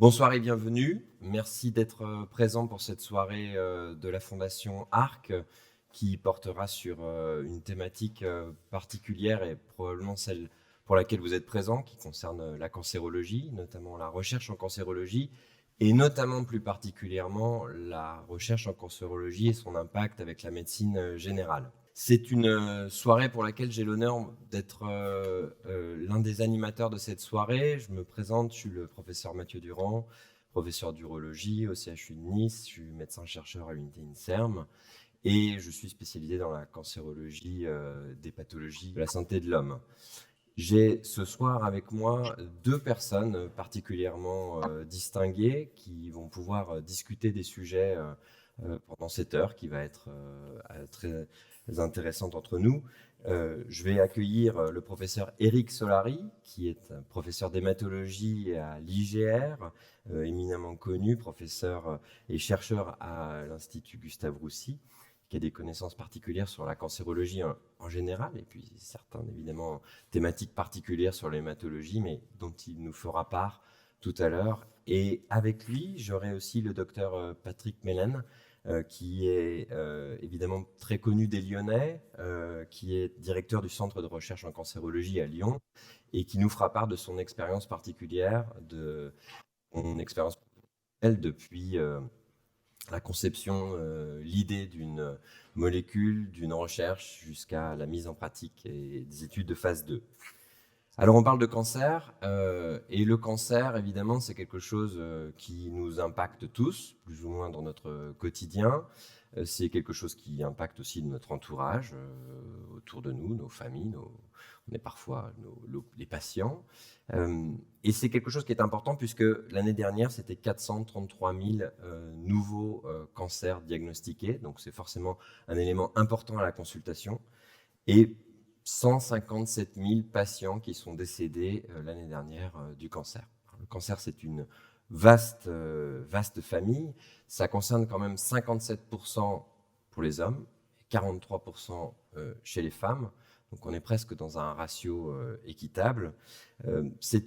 Bonsoir et bienvenue. Merci d'être présent pour cette soirée de la Fondation ARC qui portera sur une thématique particulière et probablement celle pour laquelle vous êtes présent, qui concerne la cancérologie, notamment la recherche en cancérologie et notamment plus particulièrement la recherche en cancérologie et son impact avec la médecine générale. C'est une soirée pour laquelle j'ai l'honneur d'être l'un des animateurs de cette soirée. Je me présente, je suis le professeur Mathieu Durand, professeur d'urologie au CHU de Nice. Je suis médecin-chercheur à l'unité INSERM et je suis spécialisé dans la cancérologie des pathologies de la santé de l'homme. J'ai ce soir avec moi deux personnes particulièrement distinguées qui vont pouvoir discuter des sujets pendant cette heure qui va être très intéressante entre nous. Je vais accueillir le professeur Éric Solari, qui est professeur d'hématologie à l'IGR, éminemment connu, professeur et chercheur à l'Institut Gustave Roussy, qui a des connaissances particulières sur la cancérologie en général, et puis certaines évidemment thématiques particulières sur l'hématologie, mais dont il nous fera part tout à l'heure. Et avec lui, j'aurai aussi le docteur Patrick Mellen, qui est évidemment très connu des Lyonnais, qui est directeur du Centre de recherche en cancérologie à Lyon, et qui nous fera part de son expérience particulière, de son expérience professionnelle depuis la conception, l'idée d'une molécule, d'une recherche, jusqu'à la mise en pratique et des études de phase 2. Alors on parle de cancer, et le cancer, évidemment, c'est quelque chose qui nous impacte tous, plus ou moins dans notre quotidien. C'est quelque chose qui impacte aussi notre entourage, autour de nous, nos familles, on est parfois les patients. Et c'est quelque chose qui est important puisque l'année dernière, c'était 433 000 nouveaux cancers diagnostiqués, donc c'est forcément un élément important à la consultation. Et 157 000 patients qui sont décédés l'année dernière du cancer. Le cancer, c'est une vaste famille. Ça concerne quand même 57% pour les hommes et 43% chez les femmes. Donc on est presque dans un ratio équitable. C'est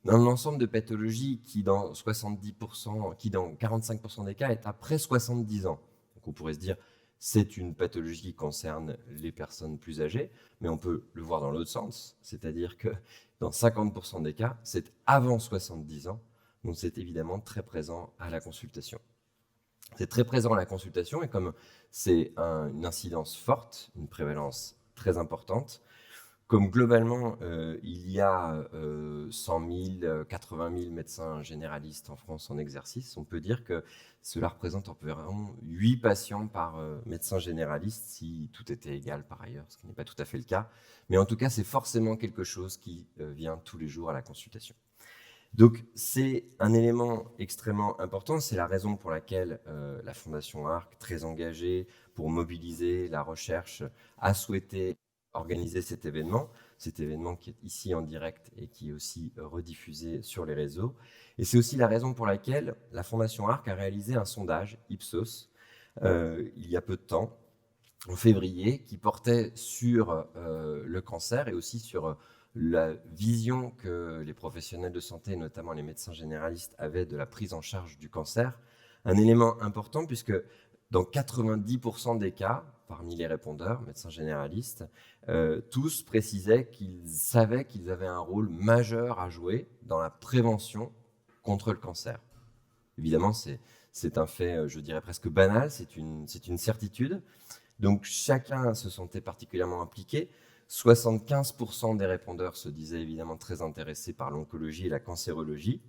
un ensemble de pathologies qui, dans 70%, qui dans 45% des cas, est après 70 ans. Donc on pourrait se dire, c'est une pathologie qui concerne les personnes plus âgées, mais on peut le voir dans l'autre sens, c'est-à-dire que dans 50% des cas, c'est avant 70 ans, donc c'est évidemment très présent à la consultation. C'est très présent à la consultation et comme c'est une incidence forte, une prévalence très importante, comme globalement, il y a 100 000, 80 000 médecins généralistes en France en exercice, on peut dire que cela représente environ 8 patients par médecin généraliste, si tout était égal par ailleurs, ce qui n'est pas tout à fait le cas. Mais en tout cas, c'est forcément quelque chose qui vient tous les jours à la consultation. Donc, c'est un élément extrêmement important. C'est la raison pour laquelle la Fondation ARC, très engagée pour mobiliser la recherche, a souhaité organiser cet événement qui est ici en direct et qui est aussi rediffusé sur les réseaux. Et c'est aussi la raison pour laquelle la Fondation ARC a réalisé un sondage Ipsos il y a peu de temps, en février, qui portait sur le cancer et aussi sur la vision que les professionnels de santé, notamment les médecins généralistes, avaient de la prise en charge du cancer. Un élément important puisque dans 90% des cas, parmi les répondeurs, médecins généralistes, tous précisaient qu'ils savaient qu'ils avaient un rôle majeur à jouer dans la prévention contre le cancer. Évidemment, c'est un fait, je dirais presque banal, c'est une certitude. Donc chacun se sentait particulièrement impliqué. 75% des répondeurs se disaient évidemment très intéressés par l'oncologie et la cancérologie.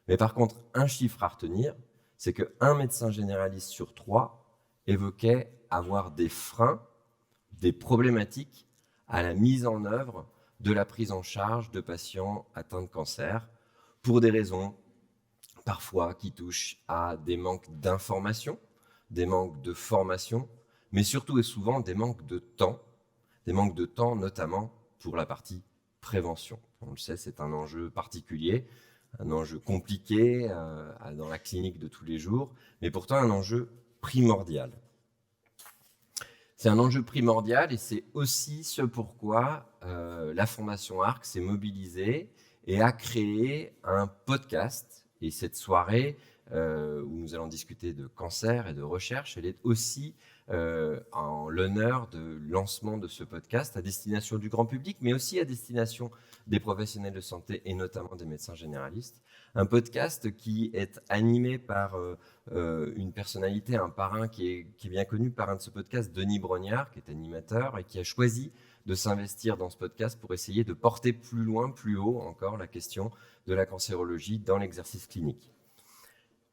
Mais par contre, un chiffre à retenir, c'est qu'un médecin généraliste sur 3 évoquait avoir des freins, des problématiques à la mise en œuvre de la prise en charge de patients atteints de cancer pour des raisons parfois qui touchent à des manques d'information, des manques de formation, mais surtout et souvent des manques de temps notamment pour la partie prévention. On le sait, c'est un enjeu particulier, un enjeu compliqué dans la clinique de tous les jours, mais pourtant un enjeu primordial. C'est un enjeu primordial et c'est aussi ce pourquoi la Fondation ARC s'est mobilisée et a créé un podcast Et cette soirée, où nous allons discuter de cancer et de recherche, elle est aussi en l'honneur de lancement de ce podcast à destination du grand public, mais aussi à destination des professionnels de santé et notamment des médecins généralistes. Un podcast qui est animé par une personnalité, un parrain qui est bien connu, parrain de ce podcast, Denis Brognard, qui est animateur et qui a choisi de s'investir dans ce podcast pour essayer de porter plus loin, plus haut encore la question de la cancérologie dans l'exercice clinique.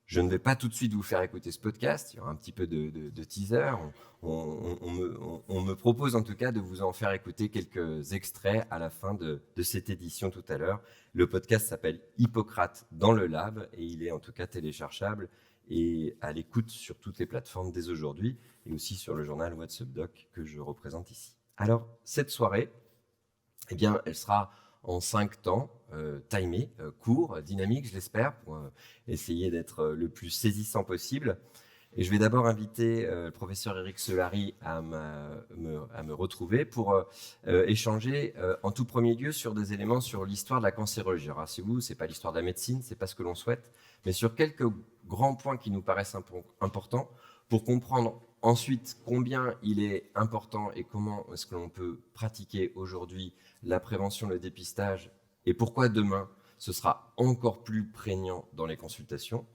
Je ne vais pas tout de suite vous faire écouter ce podcast, il y aura un petit peu de teaser. On me propose en tout cas de vous en faire écouter quelques extraits à la fin de cette édition tout à l'heure. Le podcast s'appelle Hippocrate dans le lab et il est en tout cas téléchargeable et à l'écoute sur toutes les plateformes dès aujourd'hui et aussi sur le journal WhatsApp Doc que je représente ici. Alors, cette soirée, eh bien, elle sera en 5 temps, timé, court, dynamique, je l'espère, pour essayer d'être le plus saisissant possible. Et je vais d'abord inviter le professeur Eric Solari à me retrouver pour échanger en tout premier lieu sur des éléments sur l'histoire de la cancérologie. Alors, rassurez-vous, ce n'est pas l'histoire de la médecine, ce n'est pas ce que l'on souhaite, mais sur quelques grands points qui nous paraissent importants pour comprendre ensuite combien il est important et comment est-ce que l'on peut pratiquer aujourd'hui la prévention, le dépistage et pourquoi demain ce sera encore plus prégnant dans les consultations.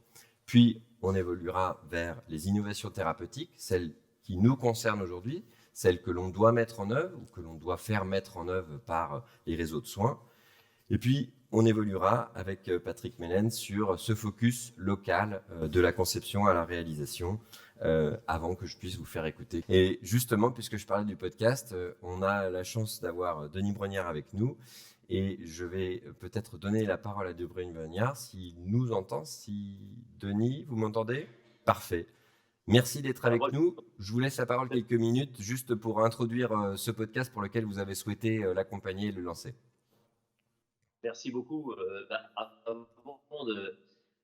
Puis on évoluera vers les innovations thérapeutiques, celles qui nous concernent aujourd'hui, celles que l'on doit mettre en œuvre ou que l'on doit faire mettre en œuvre par les réseaux de soins. Et puis, on évoluera avec Patrick Mellen sur ce focus local de la conception à la réalisation avant que je puisse vous faire écouter. Et justement, puisque je parlais du podcast, on a la chance d'avoir Denis Brognard avec nous et je vais peut-être donner la parole à Denis Brognard s'il nous entend. Si Denis, vous m'entendez ? Parfait. Merci d'être avec nous. Je vous laisse la parole quelques minutes juste pour introduire ce podcast pour lequel vous avez souhaité l'accompagner et le lancer. Merci beaucoup. Avant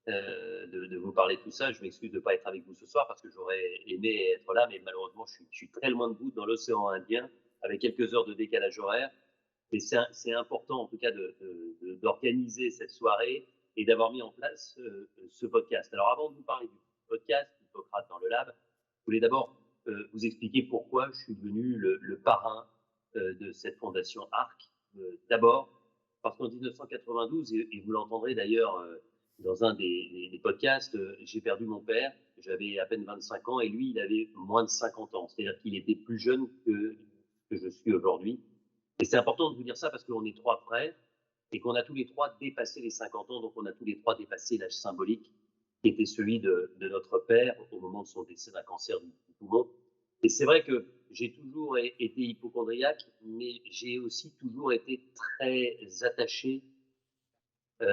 de vous parler de tout ça, je m'excuse de ne pas être avec vous ce soir parce que j'aurais aimé être là, mais malheureusement, je suis très loin de vous dans l'océan Indien avec quelques heures de décalage horaire. Et c'est important en tout cas d'organiser cette soirée et d'avoir mis en place ce podcast. Alors avant de vous parler du podcast Hippocrate dans le lab, je voulais d'abord vous expliquer pourquoi je suis devenu le parrain de cette fondation ARC. D'abord, parce qu'en 1992, et vous l'entendrez d'ailleurs dans un des podcasts, j'ai perdu mon père, j'avais à peine 25 ans et lui, il avait moins de 50 ans, c'est-à-dire qu'il était plus jeune que je suis aujourd'hui. Et c'est important de vous dire ça parce qu'on est 3 frères et qu'on a tous les 3 dépassé les 50 ans, donc on a tous les 3 dépassé l'âge symbolique qui était celui de notre père au moment de son décès d'un cancer du poumon. Et c'est vrai que j'ai toujours été hypocondriaque, mais j'ai aussi toujours été très attaché au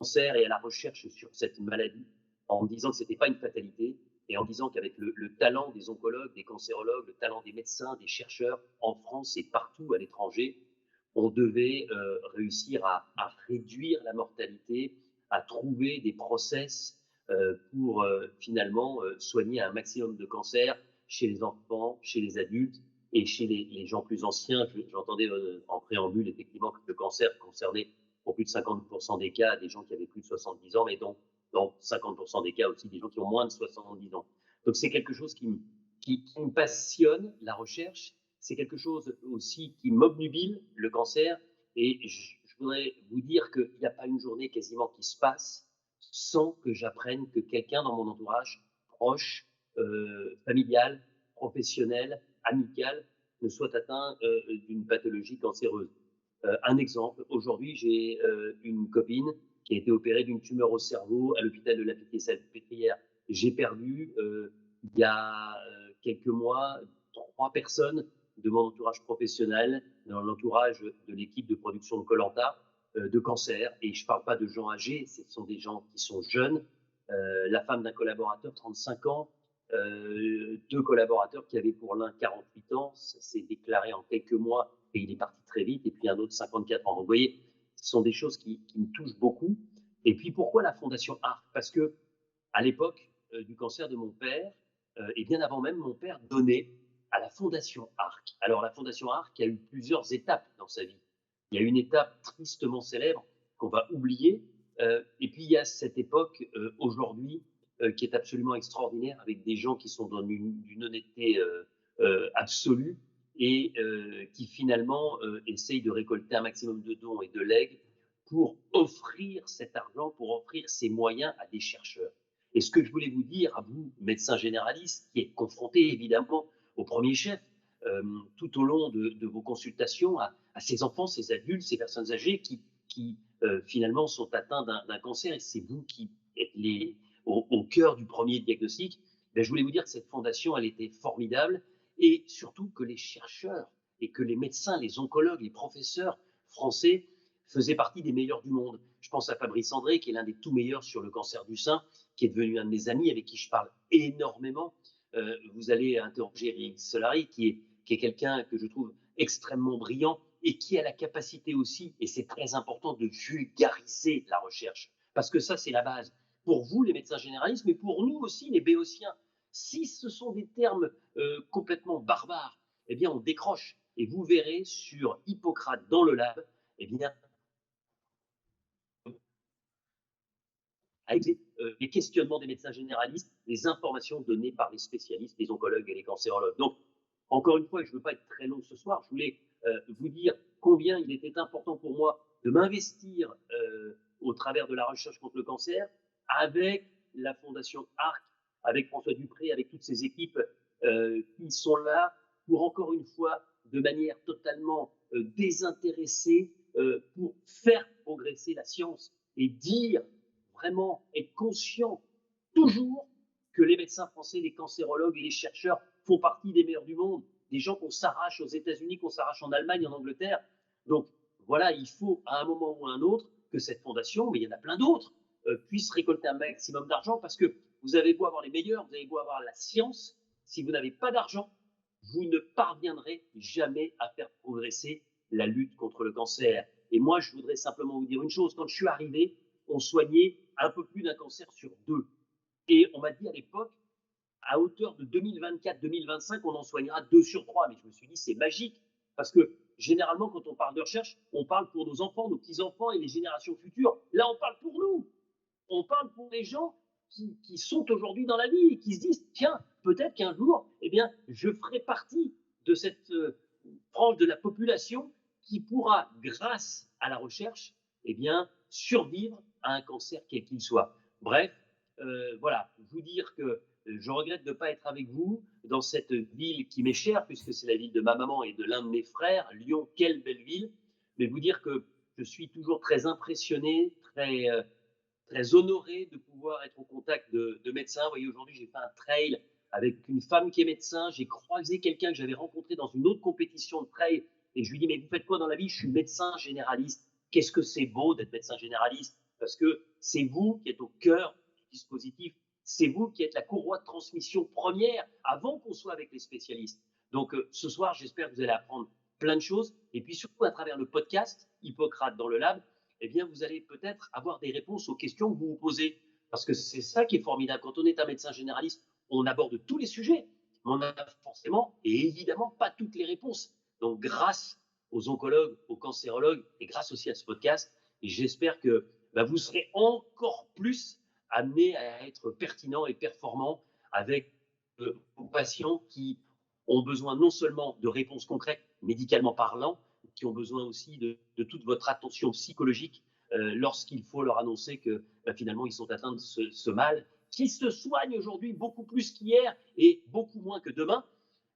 cancer et à la recherche sur cette maladie, en me disant que ce n'était pas une fatalité, et en disant qu'avec le talent des oncologues, des cancérologues, le talent des médecins, des chercheurs, en France et partout à l'étranger, on devait réussir à réduire la mortalité, à trouver des process pour finalement soigner un maximum de cancers chez les enfants, chez les adultes et chez les gens plus anciens. J'entendais en préambule effectivement que le cancer concernait pour plus de 50% des cas des gens qui avaient plus de 70 ans, mais donc dans 50% des cas aussi des gens qui ont moins de 70 ans. Donc c'est quelque chose qui me passionne, la recherche. C'est quelque chose aussi qui m'obnubile, le cancer. Et je voudrais vous dire qu'il n'y a pas une journée quasiment qui se passe sans que j'apprenne que quelqu'un dans mon entourage, proche, familial, professionnel, amical, ne soit atteint d'une pathologie cancéreuse. Un exemple, aujourd'hui, j'ai une copine qui a été opérée d'une tumeur au cerveau à l'hôpital de la Pitié-Salpêtrière. J'ai perdu, il y a quelques mois, 3 personnes de mon entourage professionnel, dans l'entourage de l'équipe de production de Koh-Lanta, de cancer. Et je ne parle pas de gens âgés, ce sont des gens qui sont jeunes. La femme d'un collaborateur, 35 ans, 2 collaborateurs qui avaient pour l'un 48 ans, ça s'est déclaré en quelques mois et il est parti très vite, et puis un autre 54 ans. Donc, vous voyez, ce sont des choses qui me touchent beaucoup. Et puis pourquoi la Fondation ARC ? Parce que à l'époque du cancer de mon père, et bien avant même, mon père donnait à la Fondation ARC. Alors la Fondation ARC a eu plusieurs étapes dans sa vie. Il y a une étape tristement célèbre qu'on va oublier, Et puis il y a cette époque aujourd'hui qui est absolument extraordinaire, avec des gens qui sont d'une honnêteté absolue et qui finalement essayent de récolter un maximum de dons et de legs pour offrir cet argent, pour offrir ces moyens à des chercheurs. Et ce que je voulais vous dire à vous, médecin généraliste, qui êtes confronté évidemment au premier chef tout au long de vos consultations à ces enfants, ces adultes, ces personnes âgées qui finalement sont atteints d'un cancer, et c'est vous qui êtes au cœur du premier diagnostic. Ben, je voulais vous dire que cette fondation, elle était formidable, et surtout que les chercheurs et que les médecins, les oncologues, les professeurs français faisaient partie des meilleurs du monde. Je pense à Fabrice André, qui est l'un des tout meilleurs sur le cancer du sein, qui est devenu un de mes amis, avec qui je parle énormément. Vous allez interroger Eric Solari, qui est quelqu'un que je trouve extrêmement brillant et qui a la capacité aussi, et c'est très important, de vulgariser la recherche. Parce que ça, c'est la base. Pour vous, les médecins généralistes, mais pour nous aussi, les béotiens. Si ce sont des termes complètement barbares, eh bien, on décroche. Et vous verrez sur Hippocrate dans le lab, eh bien, avec les questionnements des médecins généralistes, les informations données par les spécialistes, les oncologues et les cancérologues. Donc, encore une fois, je ne veux pas être très long ce soir, je voulais vous dire combien il était important pour moi de m'investir au travers de la recherche contre le cancer avec la Fondation ARC, avec François Dupré, avec toutes ces équipes qui sont là pour, encore une fois, de manière totalement désintéressée, pour faire progresser la science et dire vraiment être conscient toujours que les médecins français, les cancérologues et les chercheurs font partie des meilleurs du monde, des gens qu'on s'arrache aux États-Unis, qu'on s'arrache en Allemagne, en Angleterre. Donc voilà, il faut à un moment ou à un autre que cette fondation, mais il y en a plein d'autres, puisse récolter un maximum d'argent, parce que vous avez beau avoir les meilleurs, vous avez beau avoir la science, si vous n'avez pas d'argent, vous ne parviendrez jamais à faire progresser la lutte contre le cancer. Et moi, je voudrais simplement vous dire une chose. Quand je suis arrivé, on soignait un peu plus d'un cancer sur deux. Et on m'a dit à l'époque, à hauteur de 2024-2025, on en soignera 2 sur 3. Mais je me suis dit, c'est magique. Parce que généralement, quand on parle de recherche, on parle pour nos enfants, nos petits-enfants et les générations futures. Là, on parle pour nous. On parle pour les gens qui sont aujourd'hui dans la vie et qui se disent, tiens, peut-être qu'un jour, eh bien, je ferai partie de cette frange de la population qui pourra, grâce à la recherche, eh bien, survivre à un cancer quel qu'il soit. Bref, voilà, vous dire que je regrette de ne pas être avec vous dans cette ville qui m'est chère, puisque c'est la ville de ma maman et de l'un de mes frères. Lyon, quelle belle ville. Mais vous dire que je suis toujours très impressionné, très honoré de pouvoir être au contact de médecins. Vous voyez, aujourd'hui, j'ai fait un trail avec une femme qui est médecin. J'ai croisé quelqu'un que j'avais rencontré dans une autre compétition de trail. Et je lui dis, mais vous faites quoi dans la vie? Je suis médecin généraliste. Qu'est-ce que c'est beau d'être médecin généraliste? Parce que c'est vous qui êtes au cœur du dispositif. C'est vous qui êtes la courroie de transmission première avant qu'on soit avec les spécialistes. Donc, ce soir, j'espère que vous allez apprendre plein de choses. Et puis, surtout, à travers le podcast Hippocrate dans le lab, eh bien, vous allez peut-être avoir des réponses aux questions que vous vous posez. Parce que c'est ça qui est formidable. Quand on est un médecin généraliste, on aborde tous les sujets, mais on n'a forcément et évidemment pas toutes les réponses. Donc, grâce aux oncologues, aux cancérologues, et grâce aussi à ce podcast, j'espère que vous serez encore plus amené à être pertinent et performant avec vos patients qui ont besoin non seulement de réponses concrètes, médicalement parlant, qui ont besoin aussi de toute votre attention psychologique lorsqu'il faut leur annoncer que finalement ils sont atteints de ce mal qui se soigne aujourd'hui beaucoup plus qu'hier et beaucoup moins que demain,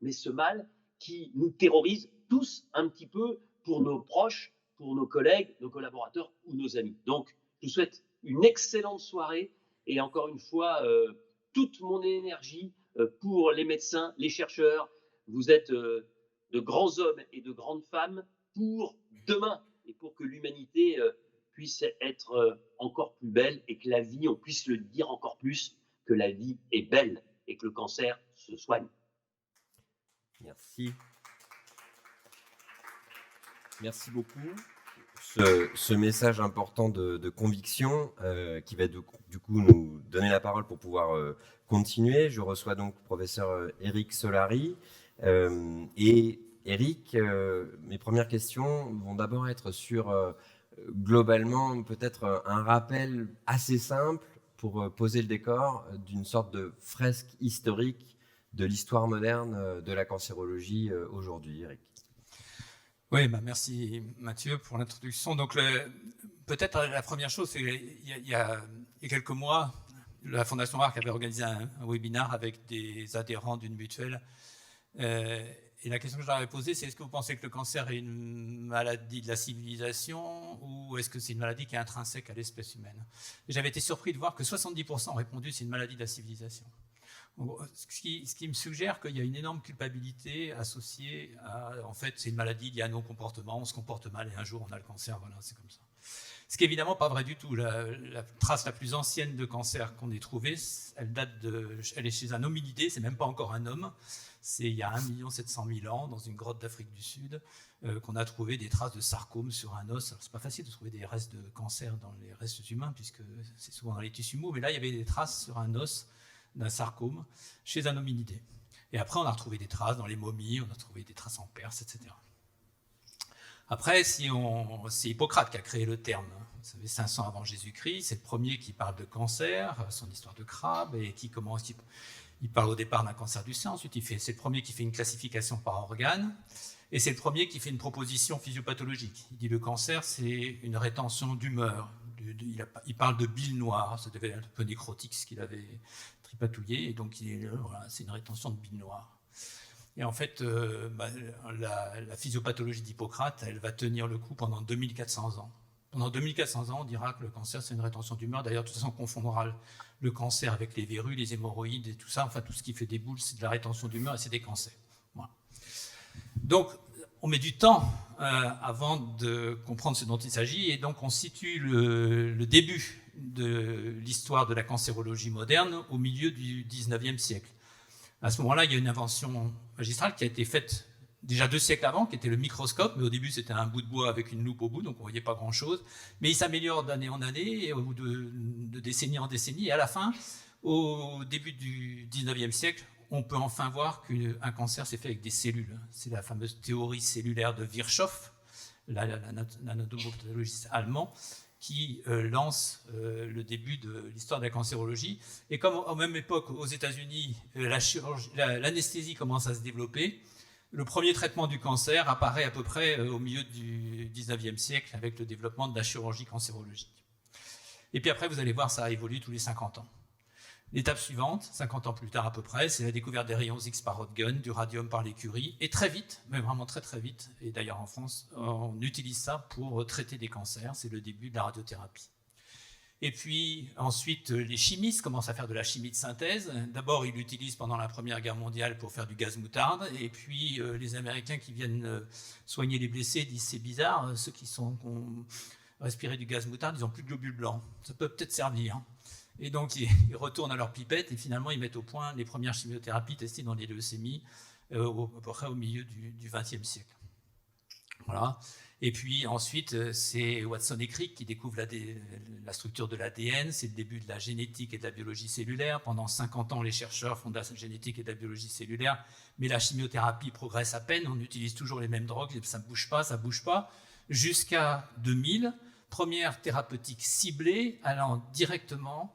mais ce mal qui nous terrorise tous un petit peu, pour nos proches, pour nos collègues, nos collaborateurs ou nos amis. Donc, je vous souhaite une excellente soirée et encore une fois, toute mon énergie pour les médecins, les chercheurs. Vous êtes de grands hommes et de grandes femmes pour demain et pour que l'humanité puisse être encore plus belle et que la vie, on puisse le dire encore plus, que la vie est belle et que le cancer se soigne. Merci. Merci beaucoup. Ce message important de conviction qui va du coup nous donner la parole pour pouvoir continuer. Je reçois donc le professeur Eric Solari. Et Eric, mes premières questions vont d'abord être sur globalement, peut-être un rappel assez simple pour poser le décor d'une sorte de fresque historique de l'histoire moderne de la cancérologie aujourd'hui, Eric. Oui, merci Mathieu pour l'introduction. Donc peut-être la première chose, c'est qu'il y a quelques mois, la Fondation ARC avait organisé un webinaire avec des adhérents d'une mutuelle. Et la question que je leur avais posée, c'est est-ce que vous pensez que le cancer est une maladie de la civilisation ou est-ce que c'est une maladie qui est intrinsèque à l'espèce humaine? Et j'avais été surpris de voir que 70% ont répondu c'est une maladie de la civilisation. Ce qui me suggère qu'il y a une énorme culpabilité associée à, en fait, c'est une maladie liée à nos comportements, on se comporte mal et un jour on a le cancer, voilà, c'est comme ça. Ce qui est évidemment pas vrai du tout. La trace la plus ancienne de cancer qu'on ait trouvée, elle est chez un hominidé, c'est même pas encore un homme, c'est il y a 1 700 000 ans, dans une grotte d'Afrique du Sud, qu'on a trouvé des traces de sarcome sur un os. Alors, c'est pas facile de trouver des restes de cancer dans les restes humains, puisque c'est souvent dans les tissus mous, mais là il y avait des traces sur un os d'un sarcome chez un hominidé. Et après, on a retrouvé des traces dans les momies, on a trouvé des traces en Perse, etc. Après, c'est Hippocrate qui a créé le terme. Vous savez, 500 avant Jésus-Christ, c'est le premier qui parle de cancer, son histoire de crabe, et il parle au départ d'un cancer du sein, ensuite c'est le premier qui fait une classification par organe, et c'est le premier qui fait une proposition physiopathologique. Il dit le cancer, c'est une rétention d'humeur. Il parle de bile noire, ça devait être un peu nécrotique ce qu'il avait tripatouillé, et donc voilà, c'est une rétention de bile noire. Et en fait, la physiopathologie d'Hippocrate, elle va tenir le coup pendant 2400 ans. Pendant 2400 ans, on dira que le cancer, c'est une rétention d'humeur. D'ailleurs, de toute façon, on confondra le cancer avec les verrues, les hémorroïdes et tout ça. Enfin, tout ce qui fait des boules, c'est de la rétention d'humeur et c'est des cancers. Voilà. Donc, on met du temps avant de comprendre ce dont il s'agit. Et donc, on situe le début de l'histoire de la cancérologie moderne au milieu du 19e siècle. À ce moment-là, il y a une invention magistrale qui a été faite déjà 2 siècles avant, qui était le microscope, mais au début c'était un bout de bois avec une loupe au bout, donc on ne voyait pas grand-chose. Mais il s'améliore d'année en année, et au bout de décennie en décennie, et à la fin, au début du 19e siècle, on peut enfin voir qu'un cancer s'est fait avec des cellules. C'est la fameuse théorie cellulaire de Virchow, l'anatomopathologiste allemand, qui lance le début de l'histoire de la cancérologie. Et comme à même époque, aux États-Unis, l'anesthésie commence à se développer, le premier traitement du cancer apparaît à peu près au milieu du 19e siècle avec le développement de la chirurgie cancérologique. Et puis après, vous allez voir, ça évolue tous les 50 ans. L'étape suivante, 50 ans plus tard à peu près, c'est la découverte des rayons X par Röntgen, du radium par les Curie, et très vite, mais vraiment très très vite, et d'ailleurs en France, on utilise ça pour traiter des cancers, c'est le début de la radiothérapie. Et puis ensuite, les chimistes commencent à faire de la chimie de synthèse. D'abord, ils l'utilisent pendant la Première Guerre mondiale pour faire du gaz moutarde, et puis les Américains qui viennent soigner les blessés disent c'est bizarre, ceux qui ont respiré du gaz moutarde, ils n'ont plus de globules blancs, ça peut peut-être servir. Et donc, ils retournent à leur pipette et finalement, ils mettent au point les premières chimiothérapies testées dans les leucémies à peu près au milieu du XXe siècle. Voilà. Et puis ensuite, c'est Watson et Crick qui découvrent la structure de l'ADN. C'est le début de la génétique et de la biologie cellulaire. Pendant 50 ans, les chercheurs font de la génétique et de la biologie cellulaire, mais la chimiothérapie progresse à peine. On utilise toujours les mêmes drogues, ça ne bouge pas, jusqu'à 2000. Première thérapeutique ciblée allant directement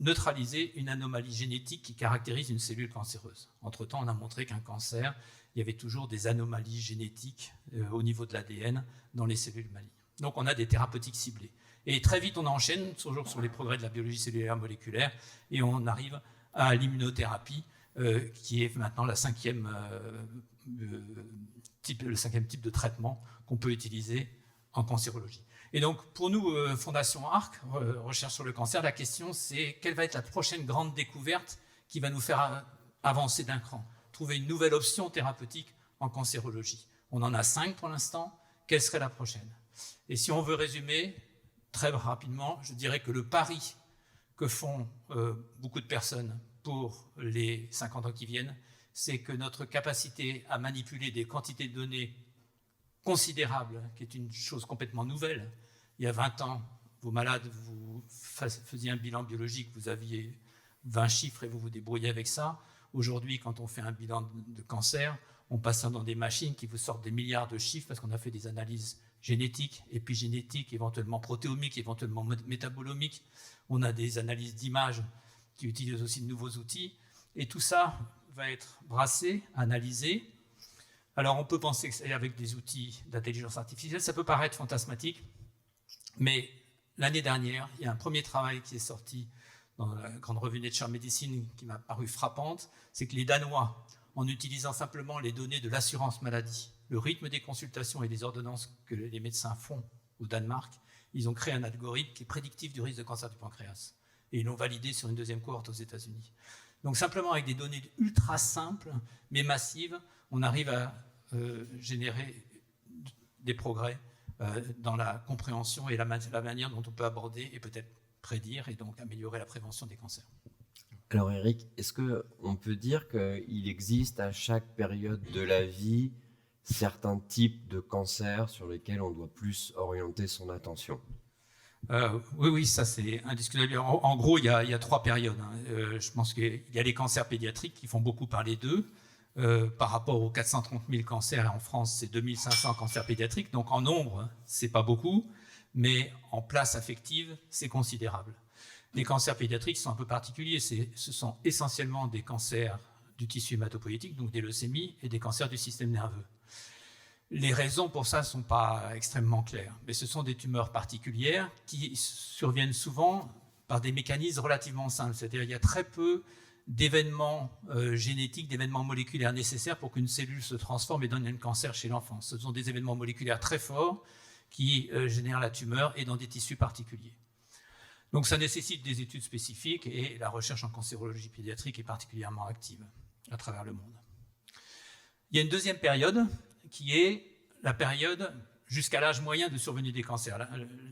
neutraliser une anomalie génétique qui caractérise une cellule cancéreuse. Entre-temps, on a montré qu'un cancer, il y avait toujours des anomalies génétiques au niveau de l'ADN dans les cellules malignes. Donc on a des thérapeutiques ciblées. Et très vite, on enchaîne toujours sur les progrès de la biologie cellulaire moléculaire et on arrive à l'immunothérapie qui est maintenant le cinquième type de traitement qu'on peut utiliser en cancérologie. Et donc, pour nous, Fondation ARC, Recherche sur le cancer, la question c'est quelle va être la prochaine grande découverte qui va nous faire avancer d'un cran, trouver une nouvelle option thérapeutique en cancérologie. On en a 5 pour l'instant, quelle serait la prochaine? Et si on veut résumer très rapidement, je dirais que le pari que font beaucoup de personnes pour les 50 ans qui viennent, c'est que notre capacité à manipuler des quantités de données considérable, qui est une chose complètement nouvelle. Il y a 20 ans, vos malades, vous faisiez un bilan biologique, vous aviez 20 chiffres et vous vous débrouillez avec ça. Aujourd'hui, quand on fait un bilan de cancer, on passe dans des machines qui vous sortent des milliards de chiffres parce qu'on a fait des analyses génétiques, épigénétiques, éventuellement protéomiques, éventuellement métabolomiques. On a des analyses d'images qui utilisent aussi de nouveaux outils. Et tout ça va être brassé, analysé. Alors on peut penser que c'est avec des outils d'intelligence artificielle, ça peut paraître fantasmatique, mais l'année dernière, il y a un premier travail qui est sorti dans la grande revue Nature Medicine qui m'a paru frappante, c'est que les Danois, en utilisant simplement les données de l'assurance maladie, le rythme des consultations et des ordonnances que les médecins font au Danemark, ils ont créé un algorithme qui est prédictif du risque de cancer du pancréas. Et ils l'ont validé sur une deuxième cohorte aux États-Unis. Donc simplement avec des données ultra simples, mais massives, on arrive à générer des progrès dans la compréhension et la manière dont on peut aborder et peut-être prédire et donc améliorer la prévention des cancers. Alors Eric, est-ce qu'on peut dire qu'il existe à chaque période de la vie certains types de cancers sur lesquels on doit plus orienter son attention? Oui, ça c'est indiscutable. En gros, il y a 3 périodes. Je pense qu'il y a les cancers pédiatriques qui font beaucoup parler d'eux. Par rapport aux 430 000 cancers en France, c'est 2500 cancers pédiatriques. Donc en nombre, c'est pas beaucoup, mais en place affective, c'est considérable. Les cancers pédiatriques sont un peu particuliers. Ce sont essentiellement des cancers du tissu hématopoïétique, donc des leucémies, et des cancers du système nerveux. Les raisons pour ça ne sont pas extrêmement claires, mais ce sont des tumeurs particulières qui surviennent souvent par des mécanismes relativement simples. C'est-à-dire qu'il y a très peu d'événements génétiques, d'événements moléculaires nécessaires pour qu'une cellule se transforme et donne un cancer chez l'enfant. Ce sont des événements moléculaires très forts qui génèrent la tumeur et dans des tissus particuliers. Donc ça nécessite des études spécifiques et la recherche en cancérologie pédiatrique est particulièrement active à travers le monde. Il y a une deuxième période qui est la période jusqu'à l'âge moyen de survenue des cancers.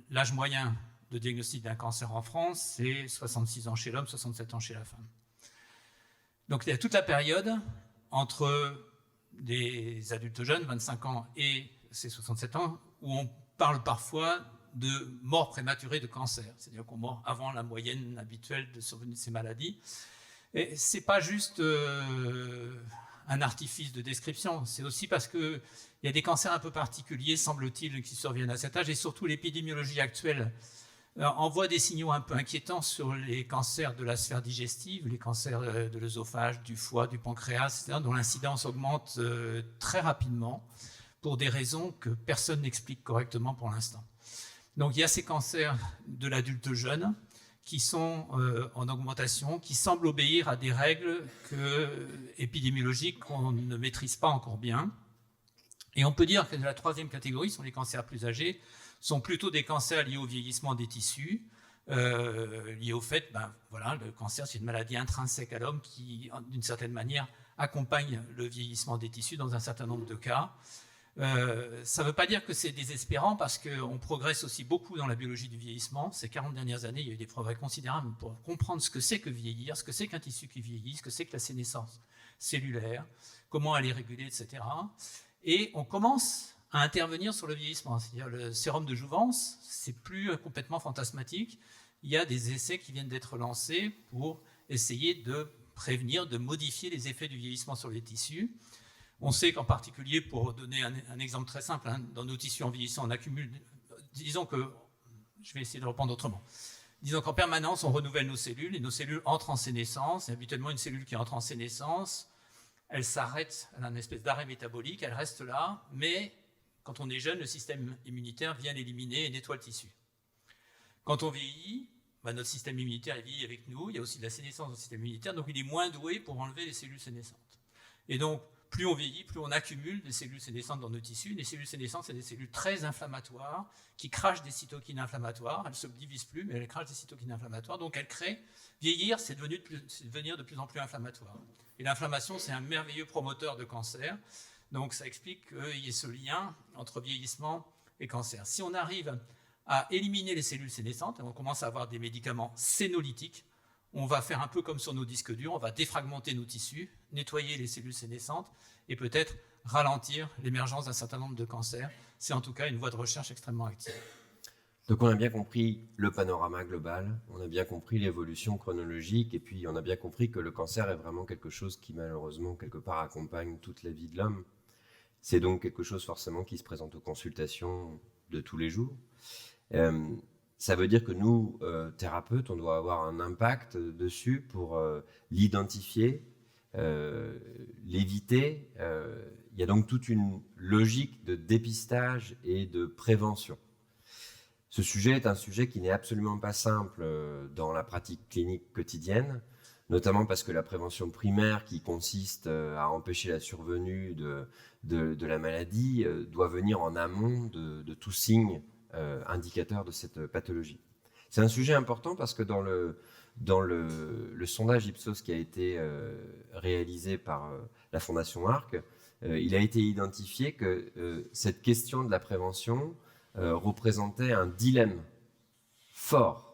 L'âge moyen de diagnostic d'un cancer en France, c'est 66 ans chez l'homme, 67 ans chez la femme. Donc il y a toute la période entre des adultes jeunes, 25 ans, et ces 67 ans, où on parle parfois de mort prématurée de cancer, c'est-à-dire qu'on meurt avant la moyenne habituelle de survenue de ces maladies. Et ce n'est pas juste un artifice de description, c'est aussi parce qu'il y a des cancers un peu particuliers, semble-t-il, qui surviennent à cet âge, et surtout l'épidémiologie actuelle envoie des signaux un peu inquiétants sur les cancers de la sphère digestive, les cancers de l'œsophage, du foie, du pancréas, etc., dont l'incidence augmente très rapidement pour des raisons que personne n'explique correctement pour l'instant. Donc il y a ces cancers de l'adulte jeune qui sont en augmentation, qui semblent obéir à des règles épidémiologiques qu'on ne maîtrise pas encore bien. Et on peut dire que la troisième catégorie sont les cancers plus âgés, sont plutôt des cancers liés au vieillissement des tissus, liés au fait, le cancer c'est une maladie intrinsèque à l'homme qui, d'une certaine manière, accompagne le vieillissement des tissus dans un certain nombre de cas. Ça ne veut pas dire que c'est désespérant parce qu'on progresse aussi beaucoup dans la biologie du vieillissement. Ces 40 dernières années, il y a eu des progrès considérables pour comprendre ce que c'est que vieillir, ce que c'est qu'un tissu qui vieillit, ce que c'est que la sénescence cellulaire, comment elle est régulée, etc. Et on commence à intervenir sur le vieillissement. C'est-à-dire le sérum de jouvence, c'est plus complètement fantasmatique. Il y a des essais qui viennent d'être lancés pour essayer de prévenir, de modifier les effets du vieillissement sur les tissus. On sait qu'en particulier, pour donner un exemple très simple, dans nos tissus en vieillissant, on accumule, disons que, je vais essayer de reprendre autrement, disons qu'en permanence, on renouvelle nos cellules, et nos cellules entrent en sénescence, et habituellement, une cellule qui entre en sénescence, elle s'arrête, elle a une espèce d'arrêt métabolique, elle reste là, mais quand on est jeune, le système immunitaire vient l'éliminer et nettoie le tissu. Quand on vieillit, notre système immunitaire il vieillit avec nous, il y a aussi de la sénescence dans le système immunitaire, donc il est moins doué pour enlever les cellules sénescentes. Et donc, plus on vieillit, plus on accumule des cellules sénescentes dans nos tissus. Les cellules sénescentes, c'est des cellules très inflammatoires qui crachent des cytokines inflammatoires. Elles ne se divisent plus, mais elles crachent des cytokines inflammatoires. Donc elles créent. Vieillir, c'est devenir de plus en plus inflammatoire. Et l'inflammation, c'est un merveilleux promoteur de cancer. Donc ça explique qu'il y ait ce lien entre vieillissement et cancer. Si on arrive à éliminer les cellules sénescentes, et on commence à avoir des médicaments sénolytiques, on va faire un peu comme sur nos disques durs, on va défragmenter nos tissus, nettoyer les cellules sénescentes et peut-être ralentir l'émergence d'un certain nombre de cancers. C'est en tout cas une voie de recherche extrêmement active. Donc on a bien compris le panorama global, on a bien compris l'évolution chronologique et puis on a bien compris que le cancer est vraiment quelque chose qui malheureusement quelque part accompagne toute la vie de l'homme. C'est donc quelque chose forcément qui se présente aux consultations de tous les jours. Ça veut dire que nous, thérapeutes, on doit avoir un impact dessus pour l'identifier, l'éviter. Il y a donc toute une logique de dépistage et de prévention. Ce sujet est un sujet qui n'est absolument pas simple dans la pratique clinique quotidienne, notamment parce que la prévention primaire, qui consiste à empêcher la survenue de la maladie, doit venir en amont de tout signe indicateur de cette pathologie. C'est un sujet important parce que dans le sondage Ipsos qui a été réalisé par la Fondation ARC, il a été identifié que cette question de la prévention représentait un dilemme fort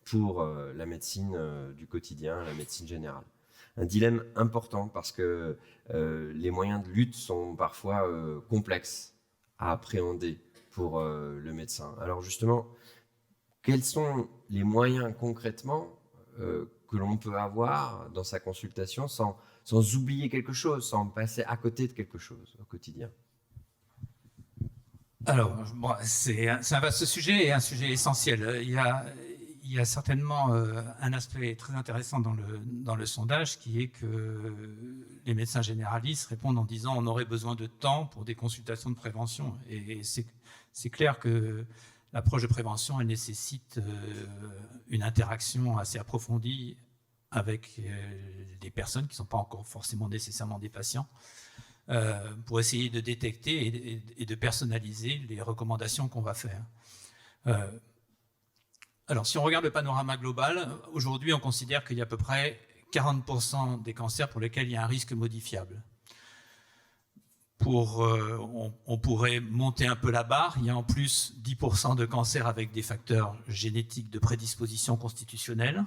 pour la médecine du quotidien, la médecine générale. Un dilemme important parce que les moyens de lutte sont parfois complexes à appréhender pour le médecin. Alors justement, quels sont les moyens concrètement que l'on peut avoir dans sa consultation sans oublier quelque chose, sans passer à côté de quelque chose au quotidien? Alors, bon, c'est un vaste sujet et un sujet essentiel. Il y a certainement un aspect très intéressant dans le sondage qui est que les médecins généralistes répondent en disant on aurait besoin de temps pour des consultations de prévention. Et c'est clair que l'approche de prévention, elle nécessite une interaction assez approfondie avec des personnes qui ne sont pas encore forcément nécessairement des patients, pour essayer de détecter et de personnaliser les recommandations qu'on va faire. Alors, si on regarde le panorama global, aujourd'hui, on considère qu'il y a à peu près 40% des cancers pour lesquels il y a un risque modifiable. On pourrait monter un peu la barre. Il y a en plus 10% de cancers avec des facteurs génétiques de prédisposition constitutionnelle.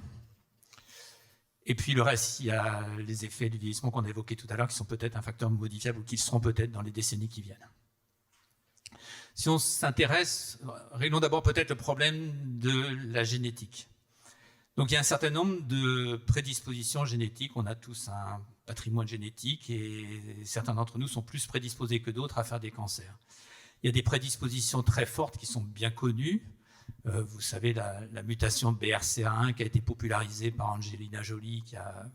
Et puis le reste, il y a les effets du vieillissement qu'on a évoqués tout à l'heure, qui sont peut-être un facteur modifiable ou qui le seront peut-être dans les décennies qui viennent. Si on s'intéresse, réglons d'abord peut-être le problème de la génétique. Donc il y a un certain nombre de prédispositions génétiques. On a tous un patrimoine génétique et certains d'entre nous sont plus prédisposés que d'autres à faire des cancers. Il y a des prédispositions très fortes qui sont bien connues. Vous savez, la mutation BRCA1 qui a été popularisée par Angelina Jolie, qui a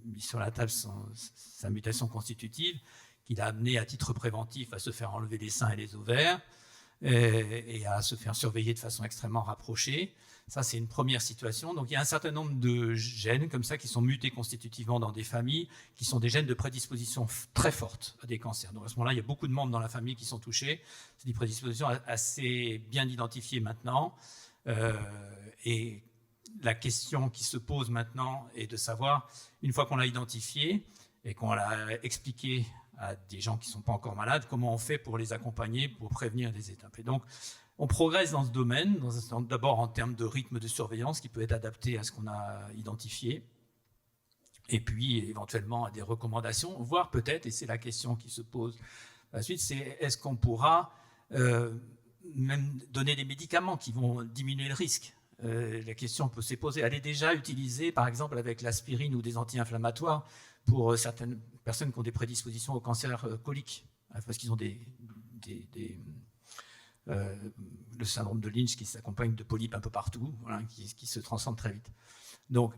mis sur la table sa mutation constitutive, qui l'a amené à titre préventif à se faire enlever les seins et les ovaires et à se faire surveiller de façon extrêmement rapprochée. Ça, c'est une première situation. Donc, il y a un certain nombre de gènes comme ça qui sont mutés constitutivement dans des familles, qui sont des gènes de prédisposition très fortes à des cancers. Donc, à ce moment-là, il y a beaucoup de membres dans la famille qui sont touchés. C'est des prédispositions assez bien identifiées maintenant. Et la question qui se pose maintenant est de savoir, une fois qu'on l'a identifié et qu'on l'a expliqué à des gens qui ne sont pas encore malades, comment on fait pour les accompagner, pour prévenir des étapes. Et donc, on progresse dans ce domaine, d'abord en termes de rythme de surveillance qui peut être adapté à ce qu'on a identifié, et puis éventuellement à des recommandations, voire peut-être, et c'est la question qui se pose la suite, c'est est-ce qu'on pourra même donner des médicaments qui vont diminuer le risque. La question peut se poser. Elle est déjà utilisée, par exemple, avec l'aspirine ou des anti-inflammatoires pour certaines personnes qui ont des prédispositions au cancer colique, parce qu'ils ont le syndrome de Lynch qui s'accompagne de polypes un peu partout, voilà, qui se transforment très vite. Donc,